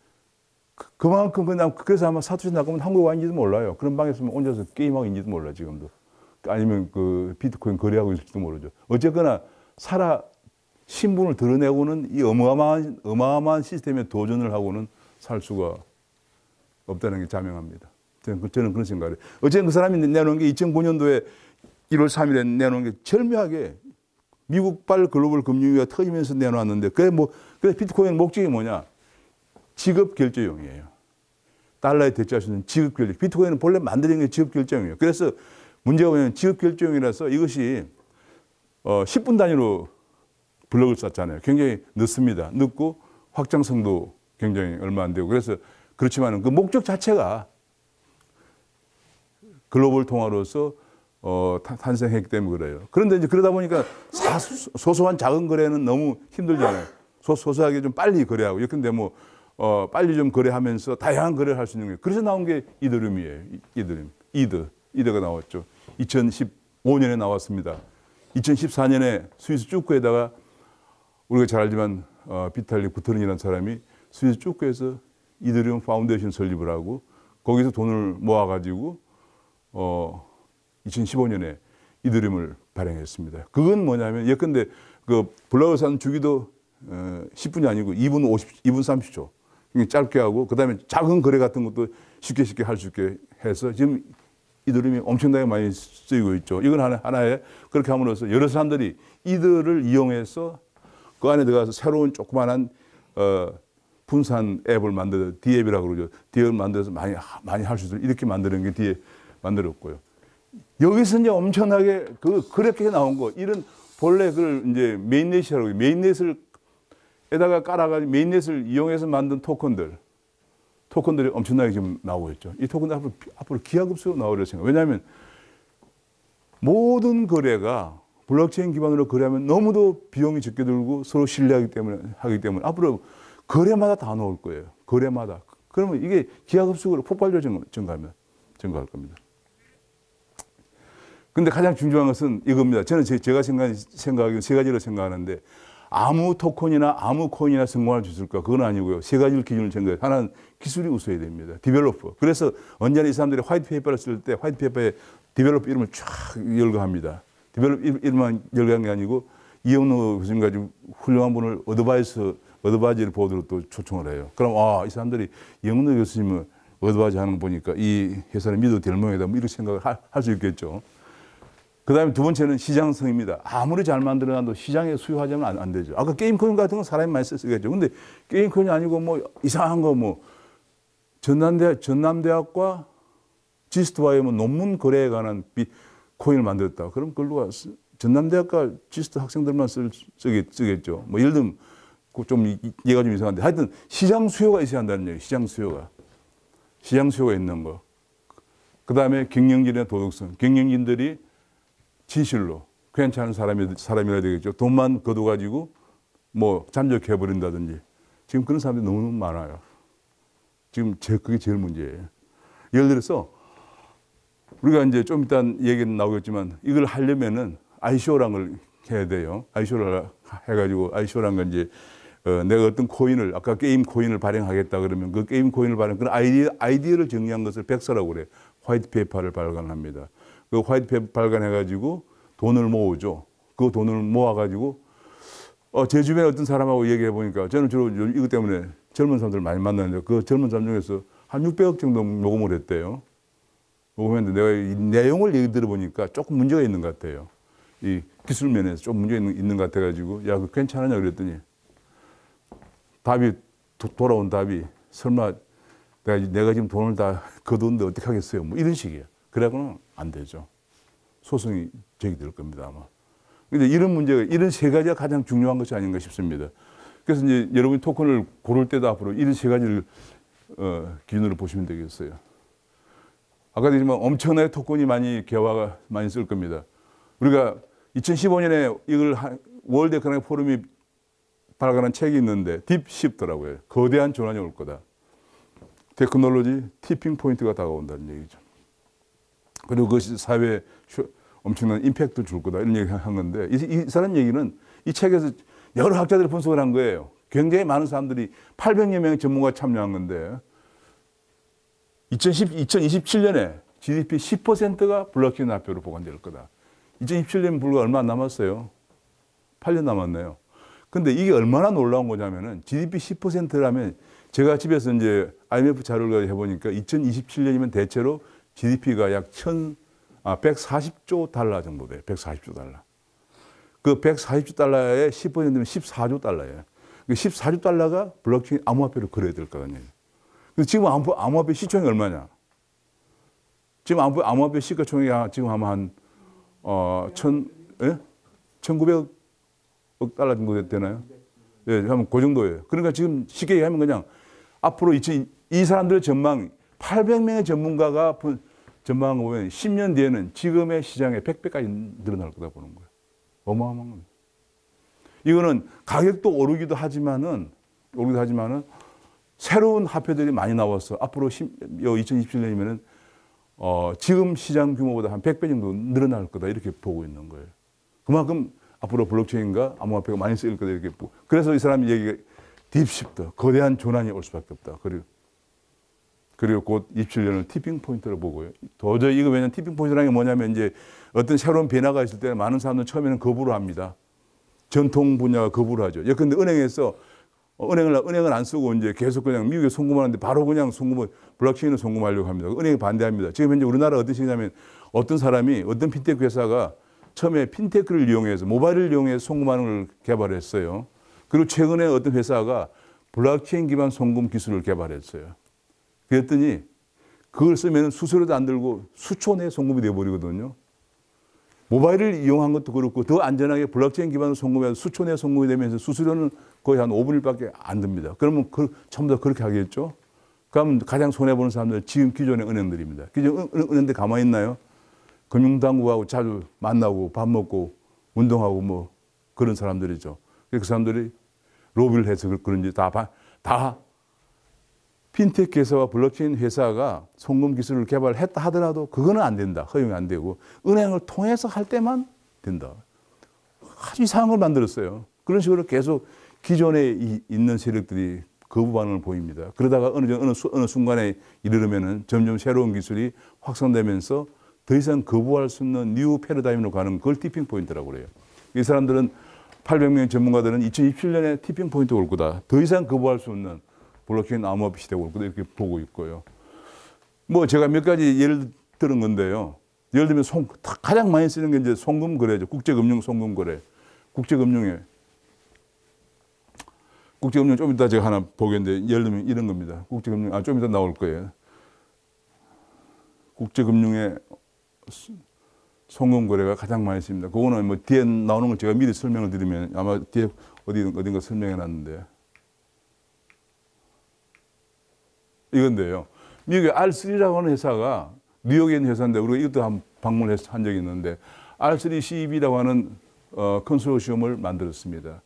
그만큼 그냥 그래서 아마 사토시 나카모토는 한국에 와 있는지도 몰라요. 그런 방에 있으면 혼자서 게임하고 있는지도 몰라 지금도. 아니면 그 비트코인 거래하고 있을지도 모르죠. 어쨌거나 신분을 드러내고는 이 어마어마한 시스템에 도전을 하고는 살 수가 없다는 게 자명합니다. 저는 그런 생각을 해요. 어쨌든 그 사람이 내놓은 게 2009년도에 1월 3일에 내놓은 게 절묘하게 미국발 글로벌 금융위기가 터지면서 내놓았는데 그래서 비트코인 목적이 뭐냐? 지급 결제용이에요. 달러에 대체할 수 있는 지급 결제. 비트코인은 본래 만드는 게 지급 결제용이에요. 그래서 문제가 뭐냐면 지급 결제용이라서 이것이 10분 단위로 블럭을 쐈잖아요. 굉장히 늦습니다. 늦고 확장성도 굉장히 얼마 안 되고 그래서 그렇지만 그 목적 자체가 글로벌 통화로서 탄생했기 때문에 그래요. 그런데 이제 그러다 보니까 소소한 작은 거래는 너무 힘들잖아요. 소소하게 좀 빨리 거래하고. 근데 뭐 빨리 좀 거래하면서 다양한 거래를 할 수 있는 거예요. 그래서 나온 게 이더리움이에요. 이더가 나왔죠. 2015년에 나왔습니다. 2014년에 스위스 쭈크에다가 우리가 잘 알지만 비탈리 부테린이라는 사람이 스위스 쭈크에서 이더리움 파운데이션 설립을 하고 거기서 돈을 모아가지고 2015년에 이더리움을 발행했습니다. 그건 뭐냐면 예컨대 그 블록을 사는 주기도 10분이 아니고 2분 30초. 짧게 하고 그다음에 작은 거래 같은 것도 쉽게 할 수 있게 해서 지금 이더리움이 엄청나게 많이 쓰이고 있죠. 이건 하나에 그렇게 함으로써 여러 사람들이 이더를 이용해서 그 안에 들어가서 새로운 조그만한 분산 앱을 만들어 D앱이라고 그러죠. D앱을 만들어서 많이 할 수 있도록 이렇게 만드는 게 뒤에 만들었고요. 여기서 이제 엄청나게 그렇게 나온 거 이런 본래 그걸 이제 메인넷이라고 메인넷에다가 깔아가지고 메인넷을 이용해서 만든 토큰들이 엄청나게 지금 나오고 있죠. 이 토큰들 앞으로 기하급수로 나오리라 생각해요. 왜냐하면 모든 거래가 블록체인 기반으로 거래하면 너무도 비용이 적게 들고 서로 신뢰하기 때문에 앞으로 거래마다 다 나올 거예요. 거래마다. 그러면 이게 기하급수로 폭발적으로 증가할 겁니다. 근데 가장 중요한 것은 이겁니다. 저는 제가 생각하기로 세 가지로 생각하는데 아무 토큰이나 아무 코인이나 성공할 수 있을까? 그건 아니고요. 세 가지 기준을 생각해요. 하나는 기술이 우수해야 됩니다. 디벨로퍼. 그래서 언제나 이 사람들이 화이트 페이퍼를 쓸 때 화이트 페이퍼에 디벨로퍼 이름을 쫙 열거합니다. 디벨로퍼 이름만 열거한 게 아니고 이영로 교수님 가지고 훌륭한 분을 어드바이저리 보드로 또 초청을 해요. 그럼 이 사람들이 이영로 교수님을 어드바이저 하는 거 보니까 이 회사를 믿어도 될 모양이다. 뭐 이렇게 생각을 할 수 있겠죠. 그 다음에 두 번째는 시장성입니다. 아무리 잘 만들어놔도 시장에 수요하자면 안 되죠. 아까 게임 코인 같은 건 사람이 많이 쓰겠죠. 근데 게임 코인이 아니고 뭐 이상한 거 뭐 전남대학과 지스트와의 뭐 논문 거래에 관한 코인을 만들었다. 그럼 그걸로 전남대학과 지스트 학생들만 쓰겠죠. 뭐 예를 들면 좀 얘가 좀 이상한데 하여튼 시장 수요가 있어야 한다는 얘기예요. 시장 수요가 있는 거. 그 다음에 경영진의 도덕성. 경영진들이 진실로 괜찮은 사람이라 되겠죠. 돈만 거둬가지고 뭐 잠적해버린다든지. 지금 그런 사람들이 너무 많아요. 지금 그게 제일 문제예요. 예를 들어서 우리가 이제 좀 이따 얘기는 나오겠지만 이걸 하려면은 ICO라는 걸 해야 돼요. ICO를 해가지고 ICO라는 건 이제 내가 어떤 코인을 아까 게임 코인을 발행하겠다 그러면 그 게임 코인을 발행 그런 아이디어를 정리한 것을 백서라고 그래요. 화이트 페이퍼를 발간합니다. 그 화이트 페이퍼 발간해가지고 돈을 모으죠. 그 돈을 모아가지고 제 주변에 어떤 사람하고 얘기해 보니까 저는 주로 이것 때문에 젊은 사람들 많이 만나는데 그 젊은 사람 중에서 한 600억 정도 모금을 했대요. 모금했는데 내가 이 내용을 얘기 들어보니까 조금 문제가 있는 것 같아요. 이 기술 면에서 좀 문제가 있는 것 같아가지고 야, 그 괜찮으냐 그랬더니 돌아온 답이 설마 내가 지금 돈을 다 거두는데 어떻게 하겠어요? 뭐 이런 식이에요. 그래고는 안 되죠. 소송이 제기될 겁니다, 아마. 근데 이런 문제가, 이런 세 가지가 가장 중요한 것이 아닌가 싶습니다. 그래서 이제 여러분이 토큰을 고를 때도 앞으로 이런 세 가지를 기준으로 보시면 되겠어요. 아까도 얘기했지만 엄청나게 토큰이 개화가 많이 쓸 겁니다. 우리가 2015년에 이걸 월드 에코노믹 포럼이 발간한 책이 있는데 딥시프트라고 해요. 거대한 전환이 올 거다. 테크놀로지 티핑 포인트가 다가온다는 얘기죠. 그리고 그것이 사회에 엄청난 임팩트를 줄 거다 이런 얘기 한 건데 이 사람 얘기는 이 책에서 여러 학자들이 분석을 한 거예요. 굉장히 많은 사람들이 800여 명의 전문가가 참여한 건데 2027년에 GDP 10%가 블록체인 화폐로 보관될 거다. 2027년 불과 얼마 안 남았어요. 8년 남았네요. 근데 이게 얼마나 놀라운 거냐면은 GDP 10%라면 제가 집에서 이제 IMF 자료를 해보니까 2027년이면 대체로 GDP가 약 140조 달러 정도 돼요. 140조 달러. 그 140조 달러의 10%면 14조 달러예요. 그 14조 달러가 블록체인 암호화폐로 거래가 될 거거든요. 지금 암호화폐 시총이 얼마냐? 지금 암호화폐 시가총액이 지금 아마 1,900억 달러 정도 되나요? 예, 하면 그 정도예요. 그러니까 지금 쉽게 얘기하면 그냥 앞으로 이 사람들의 전망, 800명의 전문가가 전망한 거 보면 10년 뒤에는 지금의 시장의 100배까지 늘어날 거다 보는 거예요. 어마어마한 겁니다. 이거는 가격도 오르기도 하지만은 새로운 화폐들이 많이 나와서 앞으로 2027년이면은 지금 시장 규모보다 한 100배 정도 늘어날 거다 이렇게 보고 있는 거예요. 그만큼 앞으로 블록체인과 암호화폐가 많이 쓰일 거다 이렇게 보고. 그래서 이 사람이 얘기가 딥시프트, 거대한 전환이 올 수밖에 없다. 그리고 곧 27년을 티핑 포인트로 보고요. 도저히 이거 왜냐면 티핑 포인트라는 게 뭐냐면 이제 어떤 새로운 변화가 있을 때 많은 사람들은 처음에는 거부를 합니다. 전통 분야가 거부를 하죠. 예컨대 은행에서 은행을 안 쓰고 이제 계속 그냥 미국에 송금하는데 바로 그냥 블록체인을 송금하려고 합니다. 은행이 반대합니다. 지금 현재 우리나라 어떤 식이냐면 어떤 핀테크 회사가 처음에 핀테크를 이용해서 모바일을 이용해서 송금하는 걸 개발했어요. 그리고 최근에 어떤 회사가 블록체인 기반 송금 기술을 개발했어요. 그랬더니 그걸 쓰면 수수료도 안 들고 수초 내에 송금이 되어버리거든요. 모바일을 이용한 것도 그렇고 더 안전하게 블록체인 기반으로 송금해서 수초 내에 송금이 되면서 수수료는 거의 한 5분의 1밖에 안 듭니다. 그러면 전부 다 그렇게 하겠죠? 그러면 가장 손해보는 사람들은 지금 기존의 은행들입니다. 기존 은행들 가만히 있나요? 금융당국하고 자주 만나고 밥 먹고 운동하고 뭐 그런 사람들이죠. 그 사람들이 로비를 해서 그런지 다 핀테크 회사와 블록체인 회사가 송금 기술을 개발했다 하더라도 그거는 안 된다. 허용이 안 되고 은행을 통해서 할 때만 된다. 아주 이상한 걸 만들었어요. 그런 식으로 계속 기존에 있는 세력들이 거부 반응을 보입니다. 그러다가 어느 순간에 이르르면은 점점 새로운 기술이 확산되면서 더 이상 거부할 수 없는 뉴 패러다임으로 가는 걸 티핑 포인트라고 그래요. 이 사람들은 800명의 전문가들은 2027년에 티핑 포인트가 올 거다. 더 이상 거부할 수 없는 블록체인 암호화폐 시대가 올 거다. 이렇게 보고 있고요. 뭐 제가 몇 가지 예를 들은 건데요. 예를 들면 가장 많이 쓰는 게 이제 송금 거래죠. 국제금융 송금 거래. 국제금융 좀 이따 제가 하나 보겠는데 예를 들면 이런 겁니다. 국제금융 좀 이따 나올 거예요. 국제금융의 송금 거래가 가장 많이 씁니다. 그거는 뭐 뒤에 나오는 걸 제가 미리 설명을 드리면 아마 뒤에 어딘가 설명해 놨는데 이건데요. 미국의 R3라고 하는 회사가 뉴욕에 있는 회사인데 우리가 이것도 한 방문을 한 적이 있는데 R3CEB라고 하는 컨소시엄을 만들었습니다.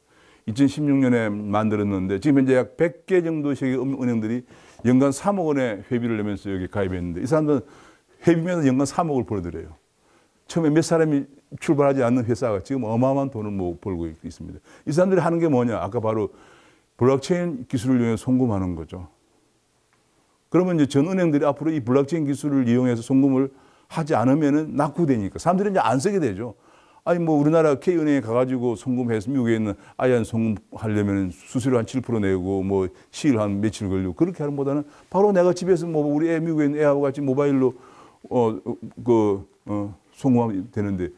2016년에 만들었는데 지금 현재 약 100개 정도 세계 은행들이 연간 3억 원의 회비를 내면서 여기 가입했는데 이 사람들은 회비면서 연간 3억을 벌어들여요. 처음에 몇 사람이 출발하지 않는 회사가 지금 어마어마한 돈을 뭐 벌고 있습니다. 이 사람들이 하는 게 뭐냐? 아까 바로 블록체인 기술을 이용해서 송금하는 거죠. 그러면 이제 전 은행들이 앞으로 이 블록체인 기술을 이용해서 송금을 하지 않으면은 낙후되니까 사람들이 이제 안 쓰게 되죠. 아니 뭐 우리나라 K은행에 가가지고 송금해서 미국에 있는 아이안 송금하려면 수수료 한 7% 내고 뭐 시일 한 며칠 걸리고 그렇게 하는 보다는 바로 내가 집에서 뭐 우리 애 미국에 있는 애하고 같이 모바일로 송금하면 되는데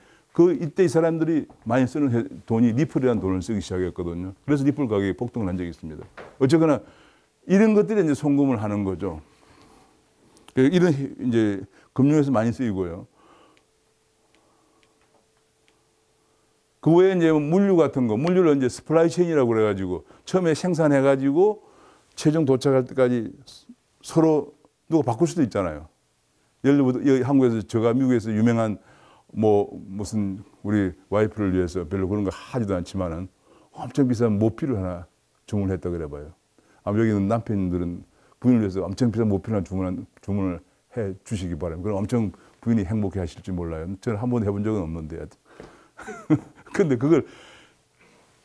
이때 이 사람들이 많이 쓰는 돈이 리플이라는 돈을 쓰기 시작했거든요. 그래서 리플 가격이 폭등을 한 적이 있습니다. 어쨌거나 이런 것들이 이제 송금을 하는 거죠. 이런 이제 금융에서 많이 쓰이고요. 그 외에 이제 물류 같은 거, 물류를 이제 스플라이 체인이라고 그래가지고 처음에 생산해가지고 최종 도착할 때까지 서로 누가 바꿀 수도 있잖아요. 예를 들어 한국에서 제가 미국에서 유명한 뭐 무슨 우리 와이프를 위해서 별로 그런 거 하지도 않지만은 엄청 비싼 모피를 하나 주문했다 그래 봐요. 아마 여기 있는 남편들은 부인을 위해서 엄청 비싼 모피를 하나 주문을 해 주시기 바랍니다. 그럼 엄청 부인이 행복해 하실지 몰라요. 저는 한 번도 해본 적은 없는데. 근데 그걸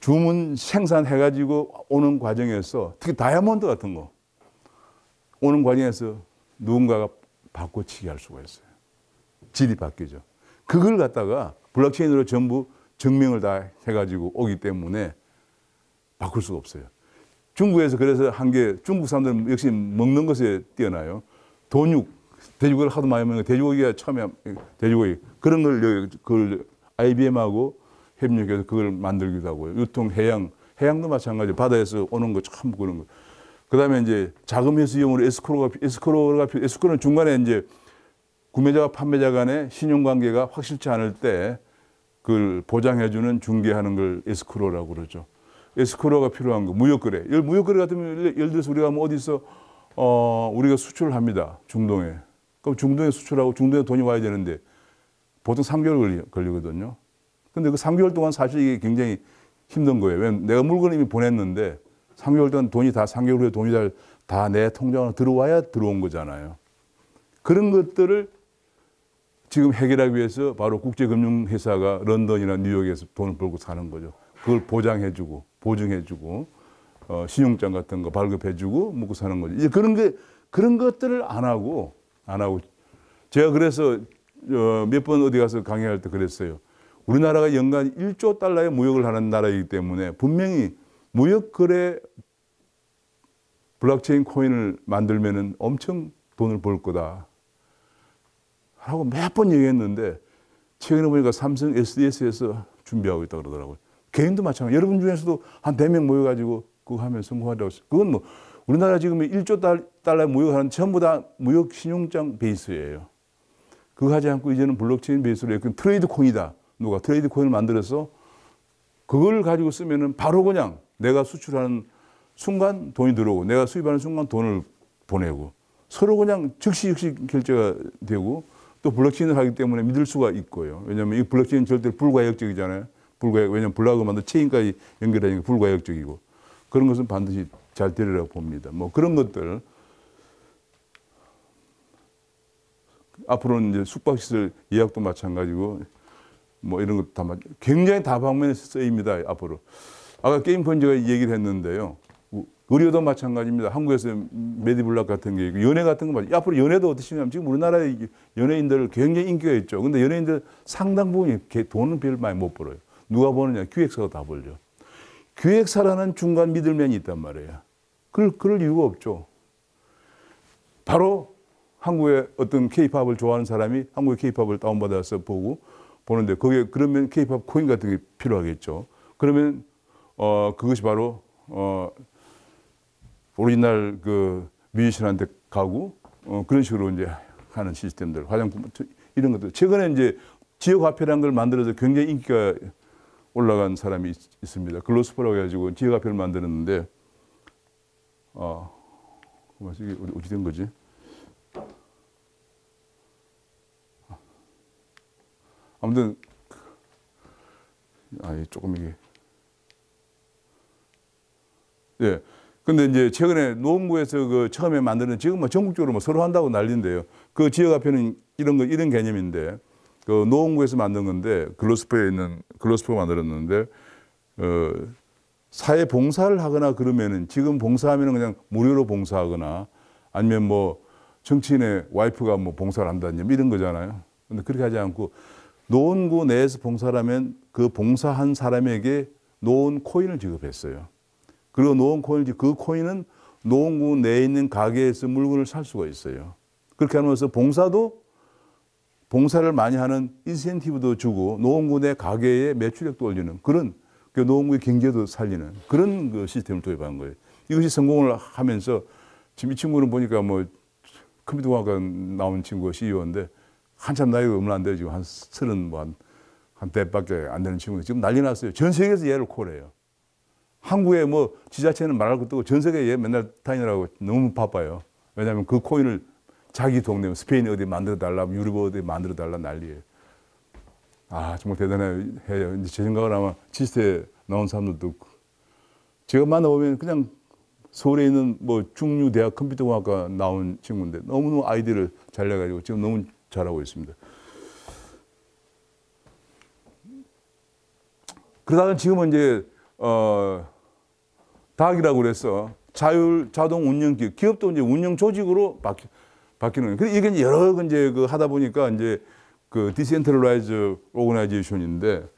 주문 생산해가지고 오는 과정에서 특히 다이아몬드 같은 거 오는 과정에서 누군가가 바꿔치기 할 수가 있어요. 질이 바뀌죠. 그걸 갖다가 블록체인으로 전부 증명을 다 해가지고 오기 때문에 바꿀 수가 없어요. 중국에서 그래서 한 게 중국 사람들은 역시 먹는 것에 뛰어나요. 돈육, 돼지고기를 하도 많이 먹는 거 돼지고기가 처음에 돼지고기 그런 걸 그걸 IBM하고 협력해서 그걸 만들기도 하고요. 유통 해양도 마찬가지. 바다에서 오는 거 참 그런 거. 그다음에 이제 자금 회수용으로 에스크로는 중간에 이제 구매자와 판매자 간의 신용 관계가 확실치 않을 때 그걸 보장해주는 중개하는 걸 에스크로라고 그러죠. 에스크로가 필요한 거 무역거래. 무역거래 같으면 예를 들어서 우리가 뭐 어디서 우리가 수출을 합니다. 중동에. 그럼 중동에 수출하고 중동에 돈이 와야 되는데 보통 3개월 걸리거든요. 근데 그 3개월 동안 사실 이게 굉장히 힘든 거예요. 왜냐면 내가 물건을 이미 보냈는데 3개월 동안 3개월 후에 돈이 다 내 통장으로 들어와야 들어온 거잖아요. 그런 것들을 지금 해결하기 위해서 바로 국제금융회사가 런던이나 뉴욕에서 돈을 벌고 사는 거죠. 그걸 보장해주고, 보증해주고, 신용장 같은 거 발급해주고, 먹고 사는 거죠. 이제 그런 것들을 안 하고, 제가 그래서 몇 번 어디 가서 강의할 때 그랬어요. 우리나라가 연간 1조 달러의 무역을 하는 나라이기 때문에 분명히 무역거래 블록체인 코인을 만들면은 엄청 돈을 벌 거다. 하고 몇 번 얘기했는데 최근에 보니까 삼성 SDS에서 준비하고 있다고 그러더라고요. 개인도 마찬가지. 여러분 중에서도 한 100명 모여가지고 그거 하면 성공하라고. 그건 뭐 우리나라 지금 1조 달러 무역하는 전부 다 무역 신용장 베이스예요. 그거 하지 않고 이제는 블록체인 베이스로 약간 트레이드 코인이다. 누가 트레이드 코인을 만들어서 그걸 가지고 쓰면은 바로 그냥 내가 수출하는 순간 돈이 들어오고 내가 수입하는 순간 돈을 보내고 서로 그냥 즉시 결제가 되고 또 블록체인을 하기 때문에 믿을 수가 있고요. 왜냐하면 이 블록체인 절대 불가역적이잖아요. 왜냐하면 블록을 만든 체인까지 연결하니까 불가역적이고 그런 것은 반드시 잘 되리라고 봅니다. 뭐 그런 것들 앞으로는 이제 숙박시설 예약도 마찬가지고 뭐 이런 것도 다 굉장히 다방면에서 쓰입니다. 앞으로 아까 게임 펀지가 얘기를 했는데요. 의료도 마찬가지입니다. 한국에서 메디블락 같은 게 있고 연애 같은 거 앞으로 연애도 어떻게 하냐면 지금 우리나라의 연예인들 굉장히 인기가 있죠. 근데 연예인들 상당 부분이 돈은 별 많이 못 벌어요. 누가 버느냐? 기획사가 다 벌죠. 기획사라는 중간 미들맨이 있단 말이에요. 그럴 이유가 없죠. 바로 한국의 어떤 K-팝을 좋아하는 사람이 한국의 K-팝을 다운받아서 보는데 거기에 그러면 K-팝 코인 같은 게 필요하겠죠. 그러면 그것이 바로 오리지널 그 뮤지션한테 가고 그런 식으로 이제 하는 시스템들, 화장품 이런 것들. 최근에 이제 지역 화폐라는 걸 만들어서 굉장히 인기가 올라간 사람이 있습니다. 글로스퍼라고 해가지고 지역 화폐를 만들었는데 이게 어디 된 거지? 아무튼 조금 이게 예. 근데 이제 최근에 노원구에서 그 처음에 만드는 지금 뭐 전국적으로 뭐 서로 한다고 난리인데요. 그 지역 화폐는 이런 개념인데 그 노원구에서 만든 건데 글로스퍼가 만들었는데 사회 봉사를 하거나 그러면은 지금 봉사하면은 그냥 무료로 봉사하거나 아니면 뭐 정치인의 와이프가 뭐 봉사를 한다든지 이런 거잖아요. 근데 그렇게 하지 않고 노원구 내에서 봉사를 하면 그 봉사한 사람에게 노원 코인을 지급했어요. 그리고 노원 코인을 그 코인은 노원구 내에 있는 가게에서 물건을 살 수가 있어요. 그렇게 하면서 봉사를 많이 하는 인센티브도 주고 노원구 내 가게의 매출액도 올리는 그런 그 노원구의 경제도 살리는 그런 그 시스템을 도입한 거예요. 이것이 성공을 하면서 지금 이 친구는 보니까 뭐 컴퓨터공학과 나온 친구가 CEO인데 한참 나이가 얼마 안 되죠. 한 30, 한 대밖에 안 되는 친구인데 지금 난리 났어요. 전 세계에서 얘를 콜해요. 한국에 뭐 지자체는 말할 것도 없고 전 세계에 얘 맨날 다니느라고 너무 바빠요. 왜냐하면 그 코인을 자기 동네 스페인 어디 만들어 달라, 유럽 어디 만들어 달라 난리예요. 정말 대단해요. 이제 제 생각은 아마 70대 나온 사람들도 제가 만나보면 그냥 서울에 있는 뭐 중류대학 컴퓨터공학과 나온 친구인데 너무너무 아이디를 잘 내가지고 지금 너무 잘하고 있습니다. 그러다가 지금은 이제 닥이라고 그래서 자동 운영 기업도 이제 운영 조직으로 바뀌는 거예요. 이게 이제 여러 이제 하다 보니까 이제 그 디센트럴라이즈 오거나이제이션인데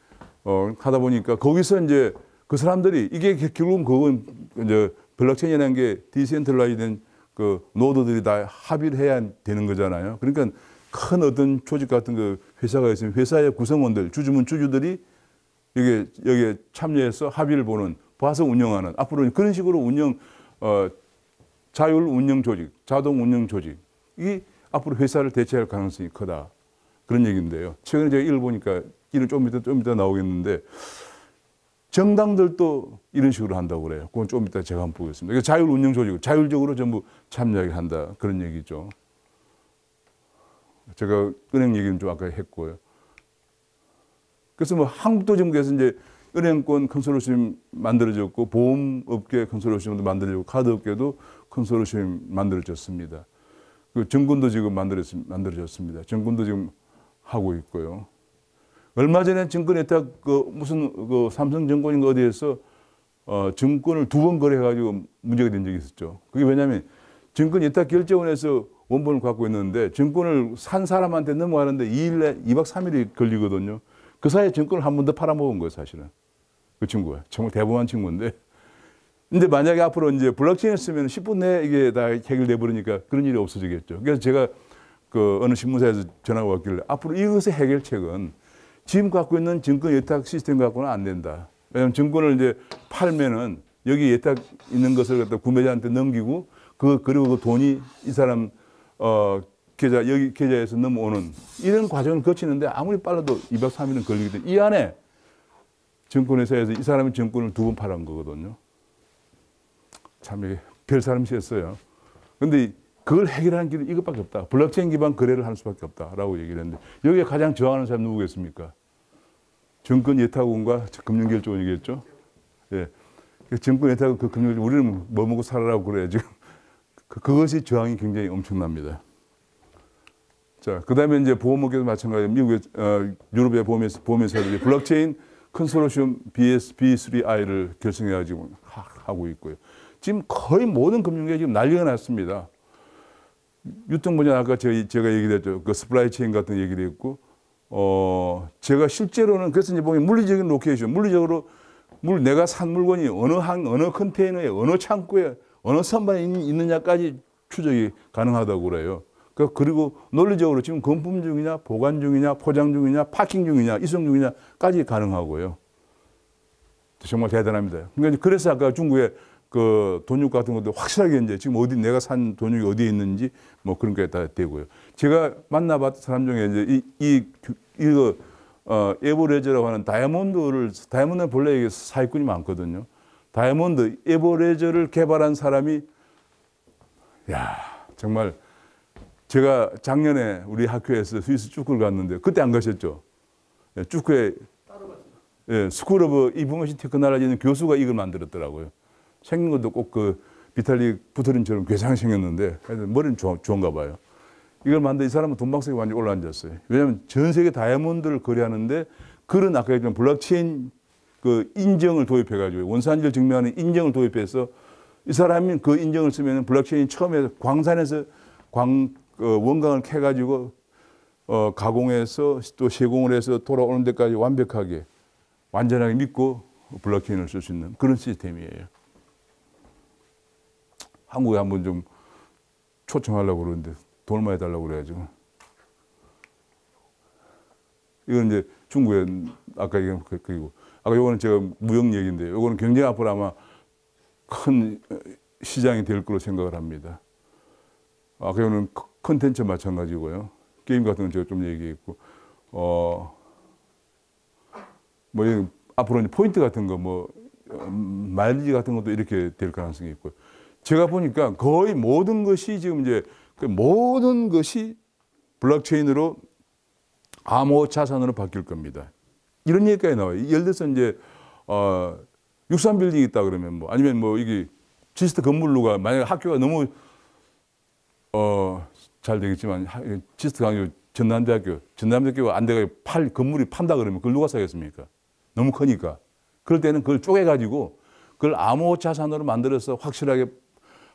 하다 보니까 거기서 이제 그 사람들이 이게 결국은 그건 이제 블록체인이라는 게 디센트럴라이즈된 그 노드들이 다 합의를 해야 되는 거잖아요. 그러니까 큰 어떤 조직 같은 그 회사가 있으면 회사의 구성원들, 주주들이 여기에 참여해서 합의를 봐서 운영하는 앞으로 그런 식으로 자율 운영 조직, 자동 운영 조직이 앞으로 회사를 대체할 가능성이 크다. 그런 얘기인데요. 최근에 제가 이걸 보니까 이는 좀 이따 나오겠는데 정당들도 이런 식으로 한다고 그래요. 그건 좀 이따 제가 한번 보겠습니다. 그러니까 자율 운영 조직, 자율적으로 전부 참여하게 한다. 그런 얘기죠. 제가 은행 얘기는 좀 아까 했고요. 그래서 뭐 한국도 지금 그래서 이제 은행권 컨소르시엄 만들어졌고 보험업계 컨소르시엄도 만들어졌고 카드업계도 컨소르시엄 만들어졌습니다. 그 정군도 지금 만들어졌습니다. 정군도 지금 하고 있고요. 얼마 전에 증권에 딱 무슨 삼성증권인가 어디에서 증권을 2번 거래해가지고 문제가 된 적이 있었죠. 그게 왜냐하면 증권 예탁 결제원에서 원본을 갖고 있는데 증권을 산 사람한테 넘어가는데 2박 3일이 걸리거든요. 그 사이에 증권을 한 번 더 팔아먹은 거예요, 사실은. 그 친구가. 정말 대범한 친구인데. 근데 만약에 앞으로 이제 블록체인을 쓰면 10분 내에 이게 다 해결돼 버리니까 그런 일이 없어지겠죠. 그래서 제가 어느 신문사에서 전화가 왔길래 앞으로 이것의 해결책은 지금 갖고 있는 증권 예탁 시스템 갖고는 안 된다. 왜냐하면 증권을 이제 팔면은 여기 예탁 있는 것을 갖다 구매자한테 넘기고 그리고 그 돈이 이 사람 여기 계좌에서 넘어오는 이런 과정을 거치는데 아무리 빨라도 2박 3일은 걸리기 때문에 이 안에 증권회사에서 이 사람이 증권을 2번 팔은 거거든요. 참 이게 별 사람이었어요. 그런데 그걸 해결하는 길은 이것밖에 없다. 블록체인 기반 거래를 할 수밖에 없다라고 얘기를 했는데 여기에 가장 저항하는 사람이 누구겠습니까? 증권 예탁원과 금융결제원이겠죠. 예, 증권 예탁원 그 금융결제 우리는 뭐 먹고 살아라고 그래요 지금. 그것이 저항이 굉장히 엄청납니다. 자, 그 다음에 이제 보험업계도 마찬가지로 미국의, 유럽의 보험회사들이 블록체인 컨소르시엄 B3I를 결성해가지고 하고 있고요. 지금 거의 모든 금융계가 지금 난리가 났습니다. 유통분야 아까 제가 얘기했죠. 그 스플라이체인 같은 얘기를 했고, 제가 실제로는 그래서 이제 보면 물리적인 로케이션, 물리적으로 내가 산 물건이 어느 컨테이너에, 어느 창고에, 어느 선반에 있느냐까지 추적이 가능하다고 그래요. 그리고 논리적으로 지금 건품 중이냐, 보관 중이냐, 포장 중이냐, 파킹 중이냐, 이송 중이냐까지 가능하고요. 정말 대단합니다. 그래서 아까 중국의 그 돈육 같은 것도 확실하게 이제 지금 어디 내가 산 돈육이 어디에 있는지 뭐 그런 게 다 되고요. 제가 만나봤던 사람 중에 이제 이거 에버레저라고 하는 다이아몬드는 본래 이게 사기꾼이 많거든요. 다이아몬드 에버레저를 개발한 사람이 정말 제가 작년에 우리 학교에서 스위스 축구를 갔는데 그때 안 가셨죠? 축구에 스쿨 오브 인포메이션 테크놀로지 있는 교수가 이걸 만들었더라고요. 생긴 것도 꼭 그 비탈릭 부트린처럼 괴상하게 생겼는데 머리는 좋은가 봐요. 이걸 만든 이 사람은 돈박스에 완전히 올라앉았어요. 왜냐하면 전 세계 다이아몬드를 거래하는데 그런 아까 얘기한 블록체인 그 인정을 도입해가지고 원산지를 증명하는 인정을 도입해서 이 사람이 그 인정을 쓰면 블록체인이 처음에 광산에서 원광을 캐가지고 가공해서 또 시공을 해서 돌아오는 데까지 완벽하게 완전하게 믿고 블록체인을 쓸 수 있는 그런 시스템이에요. 한국에 한번 좀 초청하려고 그러는데 돈을 많이 달라고 그래가지고. 이건 이제 중국에 아까 얘기한 그리고 아까 요거는 제가 무역 얘기인데 요거는 굉장히 앞으로 아마 큰 시장이 될 거로 생각을 합니다. 아까 요거는 컨텐츠 마찬가지고요. 게임 같은 건 제가 좀 얘기했고 뭐 앞으로 이제 포인트 같은 거 뭐 마일리지 같은 것도 이렇게 될 가능성이 있고요. 제가 보니까 거의 모든 것이 지금 이제 모든 것이 블록체인으로 암호 자산으로 바뀔 겁니다. 이런 얘기까지 나와요. 예를 들어서 이제 63빌딩이 있다 그러면 뭐 아니면 뭐 이게 지스타 건물로가 만약에 학교가 너무 잘 되겠지만 지스타 강요 전남대학교가 안 돼가 건물이 판다 그러면 그걸 누가 사겠습니까? 너무 크니까. 그럴 때는 그걸 쪼개가지고 그걸 암호 자산으로 만들어서 확실하게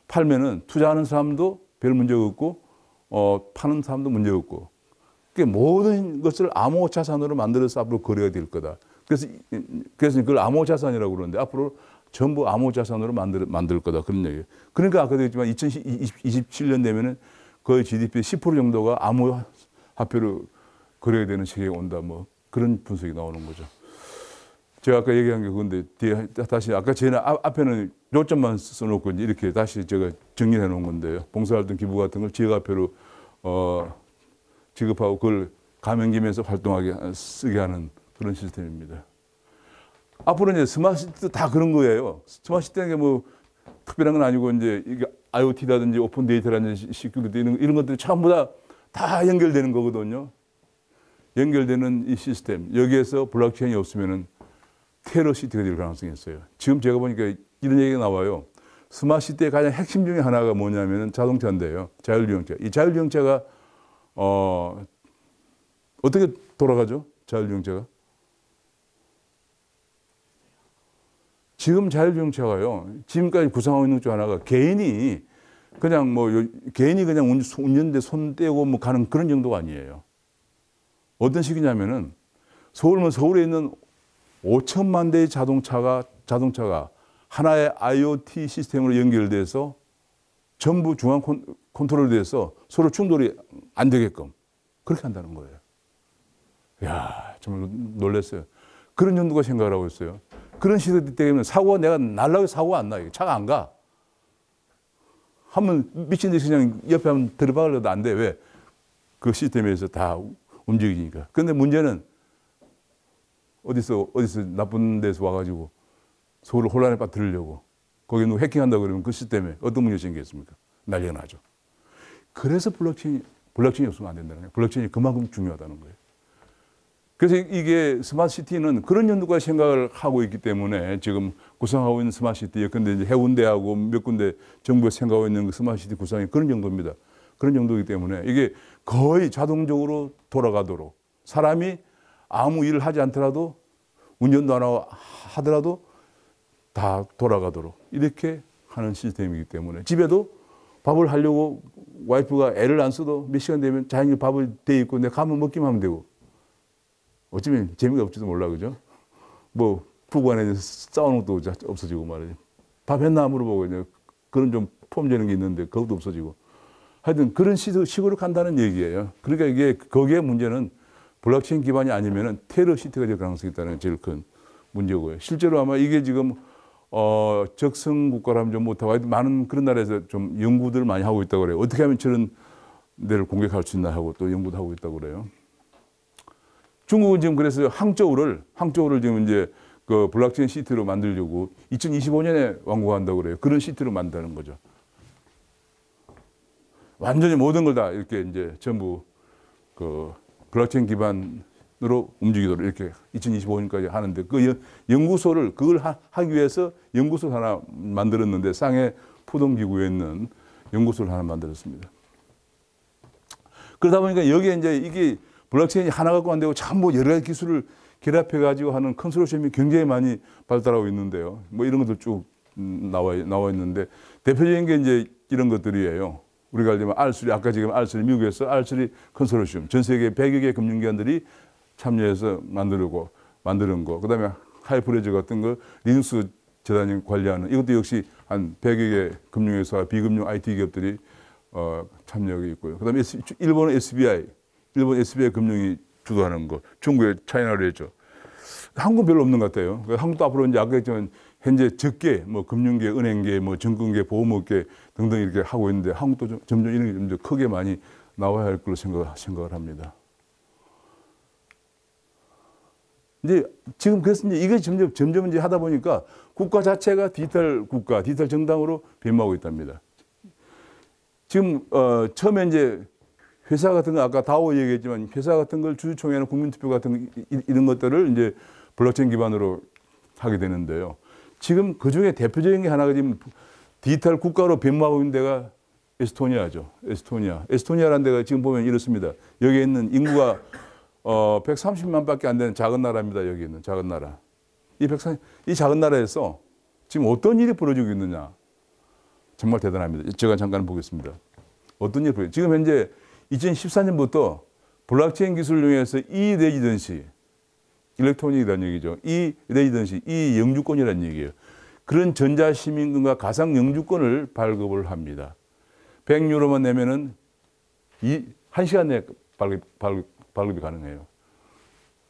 팔면은 투자하는 사람도 별 문제가 없고 파는 사람도 문제가 없고 모든 것을 암호 자산으로 만들어서 앞으로 거래가 될 거다. 그래서 그걸 암호 자산이라고 그러는데 앞으로 전부 암호 자산으로 만들 거다 그런 얘기예요. 그러니까 아까도 했지만 2027년 되면은 거의 GDP 10% 정도가 암호 화폐로 거래가 되는 시기가 온다. 뭐 그런 분석이 나오는 거죠. 제가 아까 얘기한 게 그건데 뒤에 다시 아까 제는 앞에는 요점만 써놓고 이렇게 다시 제가 정리해 놓은 건데요. 봉사활동 기부 같은 걸 지역화폐로 지급하고 그걸 가면 김에서 활동하게 쓰게 하는 그런 시스템입니다. 앞으로 이제 스마트 시티도 다 그런 거예요. 스마트 시티는 게 뭐 특별한 건 아니고 이제 이게 IoT라든지 오픈 데이터라든지 시큐리티 이런 것들이 전부 다 연결되는 거거든요. 연결되는 이 시스템 여기에서 블록체인이 없으면은 테러 시티가 될 가능성이 있어요. 지금 제가 보니까 이런 얘기가 나와요. 스마트 시티의 가장 핵심 중에 하나가 뭐냐면은 자동차인데요. 자율주행차. 이 자율주행차가 어떻게 돌아가죠? 자율주행차가? 지금 자율주행차가요. 지금까지 구상하고 있는 것 중 하나가 개인이 그냥 운전대 손 떼고 뭐 가는 그런 정도가 아니에요. 어떤 식이냐면은 서울에 있는 5천만 대의 자동차가 하나의 IoT 시스템으로 연결돼서 전부 중앙 컨트롤돼서 서로 충돌이 안 되게끔 그렇게 한다는 거예요. 이야, 정말 놀랐어요. 그런 정도가 생각을 하고 있어요. 그런 시대 때문에 내가 날라고 사고가 안 나요. 차가 안 가. 한번 미친 듯이 그냥 옆에 한번 들어박으려도 안 돼. 왜? 그 시스템에서 다 움직이니까. 그런데 문제는 어디서 나쁜 데서 와가지고 서울을 혼란에 빠뜨리려고 거기 누구 해킹한다 그러면 그 시스템에 어떤 문제가 생기겠습니까? 난리가 나죠. 그래서 블록체인이 없으면 안 된다는 거예요. 블록체인이 그만큼 중요하다는 거예요. 그래서 이게 스마트 시티는 그런 연도까지 생각을 하고 있기 때문에 지금 구성하고 있는 스마트 시티 예컨대 이제 해운대하고 몇 군데 정부가 생각하고 있는 그 스마트 시티 구성이 그런 정도입니다. 그런 정도이기 때문에 이게 거의 자동적으로 돌아가도록 사람이 아무 일을 하지 않더라도 운전도 안 하고 하더라도 다 돌아가도록 이렇게 하는 시스템이기 때문에 집에도 밥을 하려고 와이프가 애를 안 써도 몇 시간 되면 자연히 밥을 돼 있고 내가 가면 먹기만 하면 되고 어쩌면 재미가 없지도 몰라 그죠? 뭐 부부간에 싸우는 것도 없어지고 말이죠. 밥 했나 물어보고 이제 그런 좀 폼되는 게 있는데 그것도 없어지고. 하여튼 그런 식으로 간다는 얘기예요. 그러니까 이게 거기에 문제는 블록체인 기반이 아니면은 테러 시티가 될 가능성이 있다는 게 제일 큰 문제고요. 실제로 아마 이게 지금 적성 국가라면 좀 못하고 많은 그런 나라에서 좀 연구들을 많이 하고 있다고 그래요. 어떻게 하면 저런 데를 공격할 수 있나 하고 또 연구도 하고 있다고 그래요. 중국은 지금 그래서 항저우를 지금 이제 그 블록체인 시티로 만들려고 2025년에 완공한다고 그래요. 그런 시티로 만드는 거죠. 완전히 모든 걸 다 이렇게 이제 전부 그 블록체인 기반으로 움직이도록 이렇게 2025년까지 하는데 그 연구소를 그걸 하기 위해서 연구소 하나 만들었는데 쌍해 푸동지구에 있는 연구소를 하나 만들었습니다. 그러다 보니까 여기에 이제 이게 블록체인이 하나 갖고 안 되고 전부 여러 가지 기술을 결합해 가지고 하는 컨소르시엄이 굉장히 많이 발달하고 있는데요. 뭐 이런 것들 쭉 나와 있는데 대표적인 게 이제 이런 것들이에요. 우리가 알지만 R3 아까 지금 R3 미국에서 R3 컨소르시엄 전 세계 100여 개 금융기관들이 참여해서 만드는 거. 그다음에 하이프레저 같은 거 리눅스 재단이 관리하는 이것도 역시 한 100여 개 금융회사와 비금융 IT 기업들이 참여하고 있고요. 그다음에 일본 SBI 금융이 주도하는 거, 중국의 차이나레저. 한국은 별로 없는 것 같아요. 한국도 앞으로 이제 아까 했지만 현재 적계, 뭐 금융계, 은행계, 뭐 증권계, 보험업계 등등 이렇게 하고 있는데 한국도 점점 이런 게 좀 크게 많이 나와야 할 걸로 생각을 합니다. 이제 지금 그래서 이제 이게 점점 이제 하다 보니까 국가 자체가 디지털 국가, 디지털 정당으로 변모하고 있답니다. 지금 처음에 이제 회사 같은 거 아까 다오 얘기했지만 회사 같은 걸 주주총회나 국민투표 같은 이런 것들을 이제 블록체인 기반으로 하게 되는데요. 지금 그 중에 대표적인 게 하나가 지금 디지털 국가로 변모하고 있는 데가 에스토니아죠. 에스토니아라는 데가 지금 보면 이렇습니다. 여기에 있는 인구가 130만밖에 안 되는 작은 나라입니다. 여기 있는 작은 나라. 이 작은 나라에서 지금 어떤 일이 벌어지고 있느냐. 정말 대단합니다. 제가 잠깐 보겠습니다. 어떤 일이 벌어지고 지금 현재 2014년부터 블록체인 기술을 이용해서 E-레지던시, 일렉트로닉이라는 얘기죠. E-레지던시, E-영주권이라는 얘기예요. 그런 전자시민권과 가상 영주권을 발급을 합니다. 100유로만 내면은 1시간 내에 발급이 가능해요.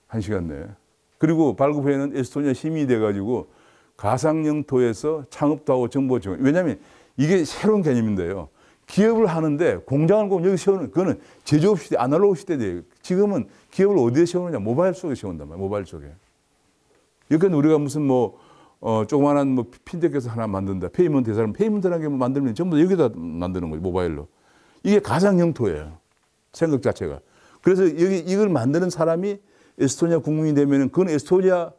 1시간 내에. 그리고 발급 후에는 에스토니아 시민이 돼가지고 가상 영토에서 창업도 하고 정보 지원. 왜냐하면 이게 새로운 개념인데요. 기업을 하는데 공장을 꼭 여기 세우는 그거는 제조업 시대, 아날로그 시대예요. 지금은 기업을 어디에 세우느냐? 모바일 속에 세운단 말이에요. 모바일 속에. 여기는 우리가 무슨 뭐 조그마한 뭐 핀텍에서 하나 만든다. 페이먼트 회사를 페이먼트라는 게 만들면 전부 다 여기다 만드는 거예요. 모바일로. 이게 가상 영토예요. 생각 자체가. 그래서 여기 이걸 만드는 사람이 에스토니아 국민이 되면은 그건 에스토니아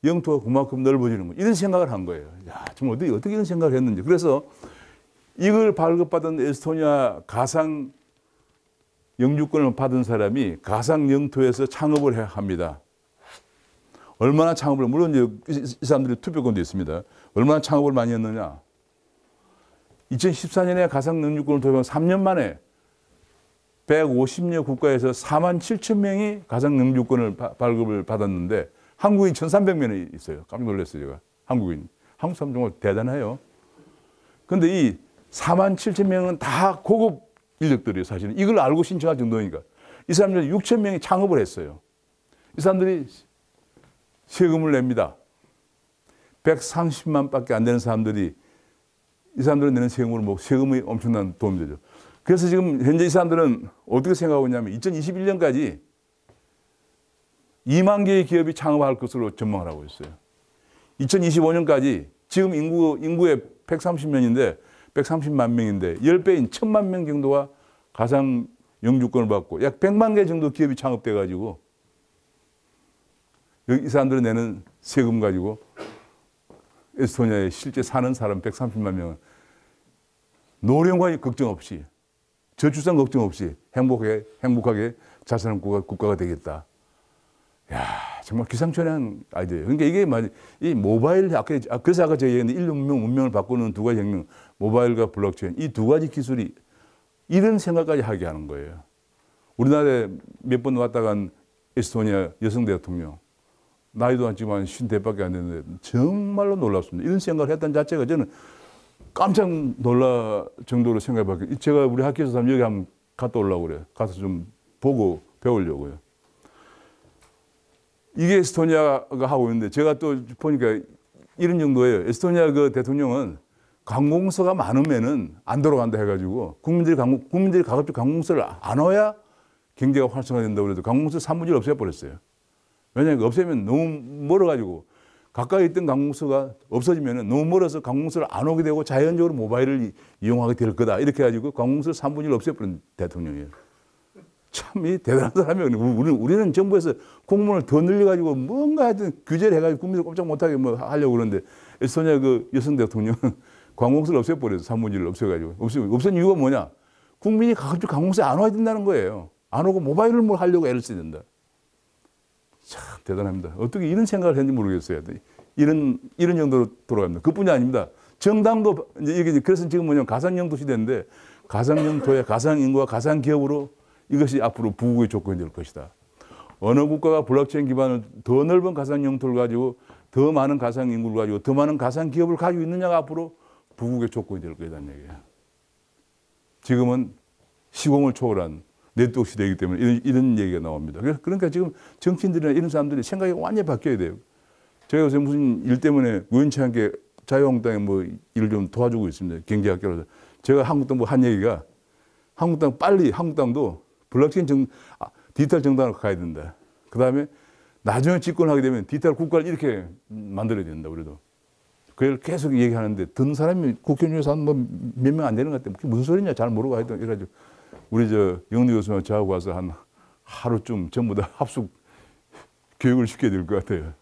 영토가 그만큼 넓어지는 거예요. 이런 생각을 한 거예요. 야, 정말 어떻게 이런 생각을 했는지. 그래서 이걸 발급받은 에스토니아 가상 영주권을 받은 사람이 가상 영토에서 창업을 해야 합니다. 얼마나 창업을, 물론 이제 이 사람들이 투표권도 있습니다. 얼마나 창업을 많이 했느냐. 2014년에 가상 영주권을 도입한 3년 만에 150여 국가에서 4만 7천 명이 가상 영주권을 발급을 받았는데 한국인 1,300명이 있어요. 깜짝 놀랐어요, 제가. 한국 사람 정말 대단해요. 그런데 이 4만 7천 명은 다 고급 인력들이에요, 사실은. 이걸 알고 신청할 정도니까. 이 사람들이 6천 명이 창업을 했어요. 이 사람들이 세금을 냅니다. 130만 밖에 안 되는 사람들이 이 사람들은 내는 세금으로 뭐 세금이 엄청난 도움이 되죠. 그래서 지금 현재 이 사람들은 어떻게 생각하고 있냐면 2021년까지 2만 개의 기업이 창업할 것으로 전망을 하고 있어요. 2025년까지 지금 인구의 130명인데 130만 명인데 10배인 1,000만 명 정도가 가상 영주권을 받고 약 100만 개 정도 기업이 창업돼 가지고 이 사람들이 내는 세금 가지고 에스토니아에 실제 사는 사람 130만 명은 노령과 걱정 없이 저출산 걱정 없이 행복하게 잘 사는 국가가 되겠다. 야, 정말 기상천외한 아이디어예요. 그러니까 이게 이 모바일, 그래서 아까 제가 얘기했는데 인류 문명을 바꾸는 두 가지 혁명, 모바일과 블록체인, 이 두 가지 기술이 이런 생각까지 하게 하는 거예요. 우리나라에 몇 번 왔다 간 에스토니아 여성 대통령, 나이도 지금 한 50대밖에 안 됐는데 정말로 놀랍습니다. 이런 생각을 했다는 자체가 저는 깜짝 놀랄 정도로 생각해봤거든요. 제가 우리 학교에서 여기 한번 갔다 오려고 그래요. 가서 좀 보고 배우려고요. 이게 에스토니아가 하고 있는데 제가 또 보니까 이런 정도예요. 에스토니아 그 대통령은 관공서가 많으면은 안 돌아간다 해가지고 국민들이 가급적 관공서를 안 와야 경제가 활성화된다고 그래도 관공서 3분의 1 없애버렸어요. 왜냐하면 없애면 너무 멀어가지고 가까이 있던 관공서가 없어지면 너무 멀어서 관공서를 안 오게 되고 자연적으로 모바일을 이용하게 될 거다. 이렇게 해가지고 관공서를 3분의 1 없애버린 대통령이에요. 참 이 대단한 사람이에요. 우리는 정부에서 공무원을 더 늘려가지고 뭔가 하여튼 규제를 해가지고 국민들 꼼짝 못하게 뭐 하려고 그러는데 에스토니아 그 여성 대통령은 관공서를 없애버려서 3분의 1을 없애가지고 없앤 이유가 뭐냐? 국민이 가급적 관공서에 안 와야 된다는 거예요. 안 오고 모바일을 뭘 하려고 애를 써야 된다. 참 대단합니다. 어떻게 이런 생각을 했는지 모르겠어요. 이런 정도로 돌아갑니다. 그뿐이 아닙니다. 정당도 이게 그래서 지금 뭐냐면 가상영토 시대인데 가상영토에 가상인구와 가상기업으로 이것이 앞으로 부국의 조건이 될 것이다. 어느 국가가 블록체인 기반을 더 넓은 가상영토를 가지고 더 많은 가상인구를 가지고 더 많은 가상기업을 가지고 있느냐가 앞으로 부국의 조건이 될 거다는 얘기예요. 지금은 시공을 초월한 네트워크 시대이기 때문에 이런 얘기가 나옵니다. 그러니까 지금 정치인들이나 이런 사람들이 생각이 완전히 바뀌어야 돼요. 제가 요새 무슨 일 때문에 우연치 않게 자유한국당에 뭐 일을 좀 도와주고 있습니다. 경제학교로서. 제가 한국당 뭐 한 얘기가 한국당도 블록체인 디지털 정당으로 가야 된다. 그 다음에 나중에 집권하게 되면 디지털 국가를 이렇게 만들어야 된다. 우리도. 그걸 계속 얘기하는데 듣는 사람이 국회의원에서 한 몇 명 안 되는 것 같아요. 그게 무슨 소리냐 잘 모르고 하여튼 이래가지고 우리 영리 교수님 저하고 와서 한 하루쯤 전부 다 합숙 교육을 시켜야 될 것 같아요.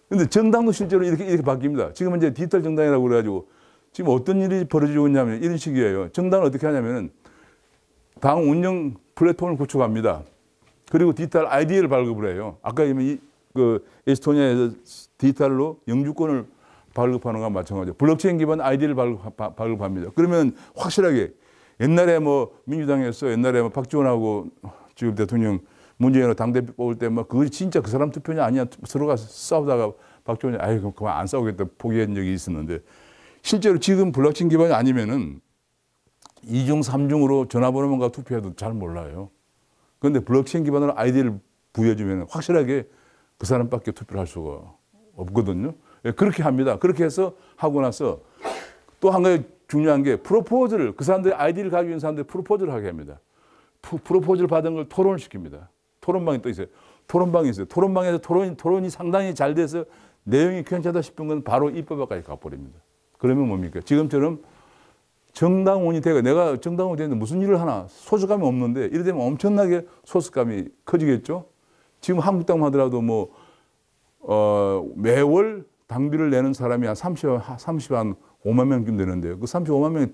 근데 정당도 실제로 이렇게 바뀝니다. 지금은 이제 디지털 정당이라고 그래가지고 지금 어떤 일이 벌어지고 있냐면 이런 식이에요. 정당은 어떻게 하냐면은 당 운영 플랫폼을 구축합니다. 그리고 디지털 아이디를 발급을 해요. 아까 그 에스토니아에서 디지털로 영주권을 발급하는 것과 마찬가지죠. 블록체인 기반 아이디를 발급합니다. 그러면 확실하게 옛날에 뭐 민주당에서 옛날에 뭐 박지원하고 지금 대통령 문재인으로 당대표 뽑을 때 뭐 그거 진짜 그 사람 투표냐 아니냐 서로가 싸우다가 박지원이 아이고 그만 안 싸우겠다 포기한 적이 있었는데 실제로 지금 블록체인 기반이 아니면은 2중, 3중으로 전화번호만 가지고 투표해도 잘 몰라요. 그런데 블록체인 기반으로 아이디를 부여주면 확실하게 그 사람밖에 투표를 할 수가 없거든요. 그렇게 합니다. 그렇게 해서 하고 나서 또 한 가지 중요한 게 프로포즈를 그 사람들이 아이디를 가지고 있는 사람들이 프로포즈를 하게 합니다. 프로포즈를 받은 걸 토론을 시킵니다. 토론방이 또 있어요. 토론방이 있어요. 토론방에서 토론이 상당히 잘 돼서 내용이 괜찮다 싶은 건 바로 입법까지 가버립니다. 그러면 뭡니까? 지금처럼 정당원이 되고 내가 정당원이 되는데 무슨 일을 하나 소속감이 없는데 이래 되면 엄청나게 소속감이 커지겠죠. 지금 한국당 하더라도 뭐 매월 당비를 내는 사람이 한 35만 명쯤 되는데요. 그 35만 명의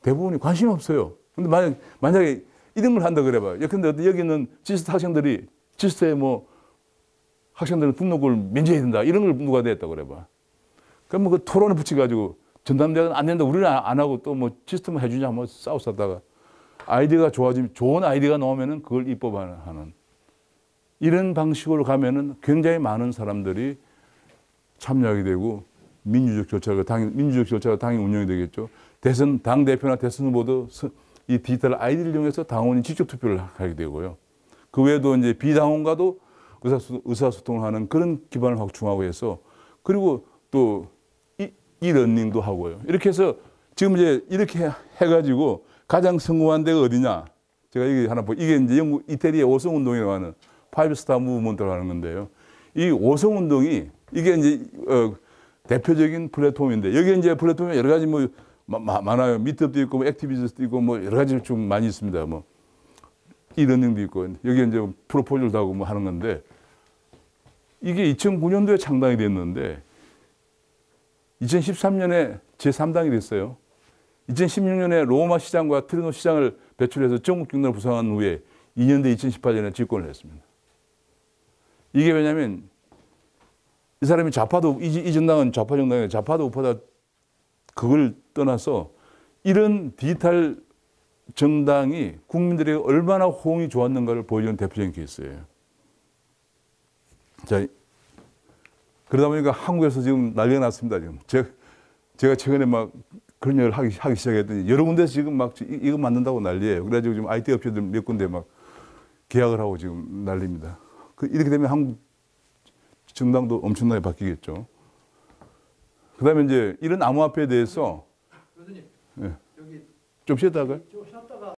대부분이 관심이 없어요. 근데 만약에 이런 걸 한다 그래봐요. 근데 여기 있는 지스트 학생들이 지스트에 뭐 학생들은 등록을 면제해야 된다. 이런 걸 누가 냈다고 그래봐. 그럼 뭐 그 토론에 붙여가지고 전담대학은 안 된다. 우리는 안 하고 또 뭐 시스템을 해주냐 뭐 싸우다가 아이디어가 좋아지면 좋은 아이디어가 나오면은 그걸 입법하는 이런 방식으로 가면은 굉장히 많은 사람들이 참여하게 되고 민주적 절차가 당연히 운영이 되겠죠. 당 대표나 대선 후보도 이 디지털 아이디를 이용해서 당원이 직접 투표를 하게 되고요. 그 외에도 이제 비당원과도 의사소통을 하는 그런 기반을 확충하고 해서 그리고 또 러닝도 하고요. 이렇게 해서 지금 이제 이렇게 해가지고 가장 성공한 데가 어디냐? 제가 이게 하나 이게 이제 영국 이태리의 오성운동이라고 하는 파이브스타 무브먼트라고 하는 건데요. 이 오성운동이 이게 이제 대표적인 플랫폼인데 여기 이제 플랫폼에 여러 가지 뭐 많아요. 미트업도 있고 뭐 액티비스트도 있고 뭐 여러 가지 좀 많이 있습니다. 뭐 이러닝도 있고 여기 이제 프로포즈도 하고 뭐 하는 건데 이게 2009년도에 창당이 됐는데 2013년에 제3당이 됐어요. 2016년에 로마 시장과 트리노 시장을 배출해서 전국 경로를 구성한 후에 2년 뒤 2018년에 집권을 했습니다. 이게 왜냐하면 이 사람이 좌파도 이 정당은 좌파 정당이에요. 좌파도 우파다 그걸 떠나서 이런 디지털 정당이 국민들에게 얼마나 호응이 좋았는가를 보여주는 대표적인 케이스예요. 자, 그러다 보니까 한국에서 지금 난리가 났습니다. 지금 제가 최근에 막 그런 일을 하기 시작했더니 여러 군데서 지금 막 이거 만든다고 난리예요. 그래가지고 지금 IT 업체들 몇 군데 막 계약을 하고 지금 난립니다. 이렇게 되면 한국 정당도 엄청나게 바뀌겠죠. 그다음에 이제 이런 암호화폐에 대해서 교수님 예. 여기 좀 쉬었다 할까요? 좀 쉬었다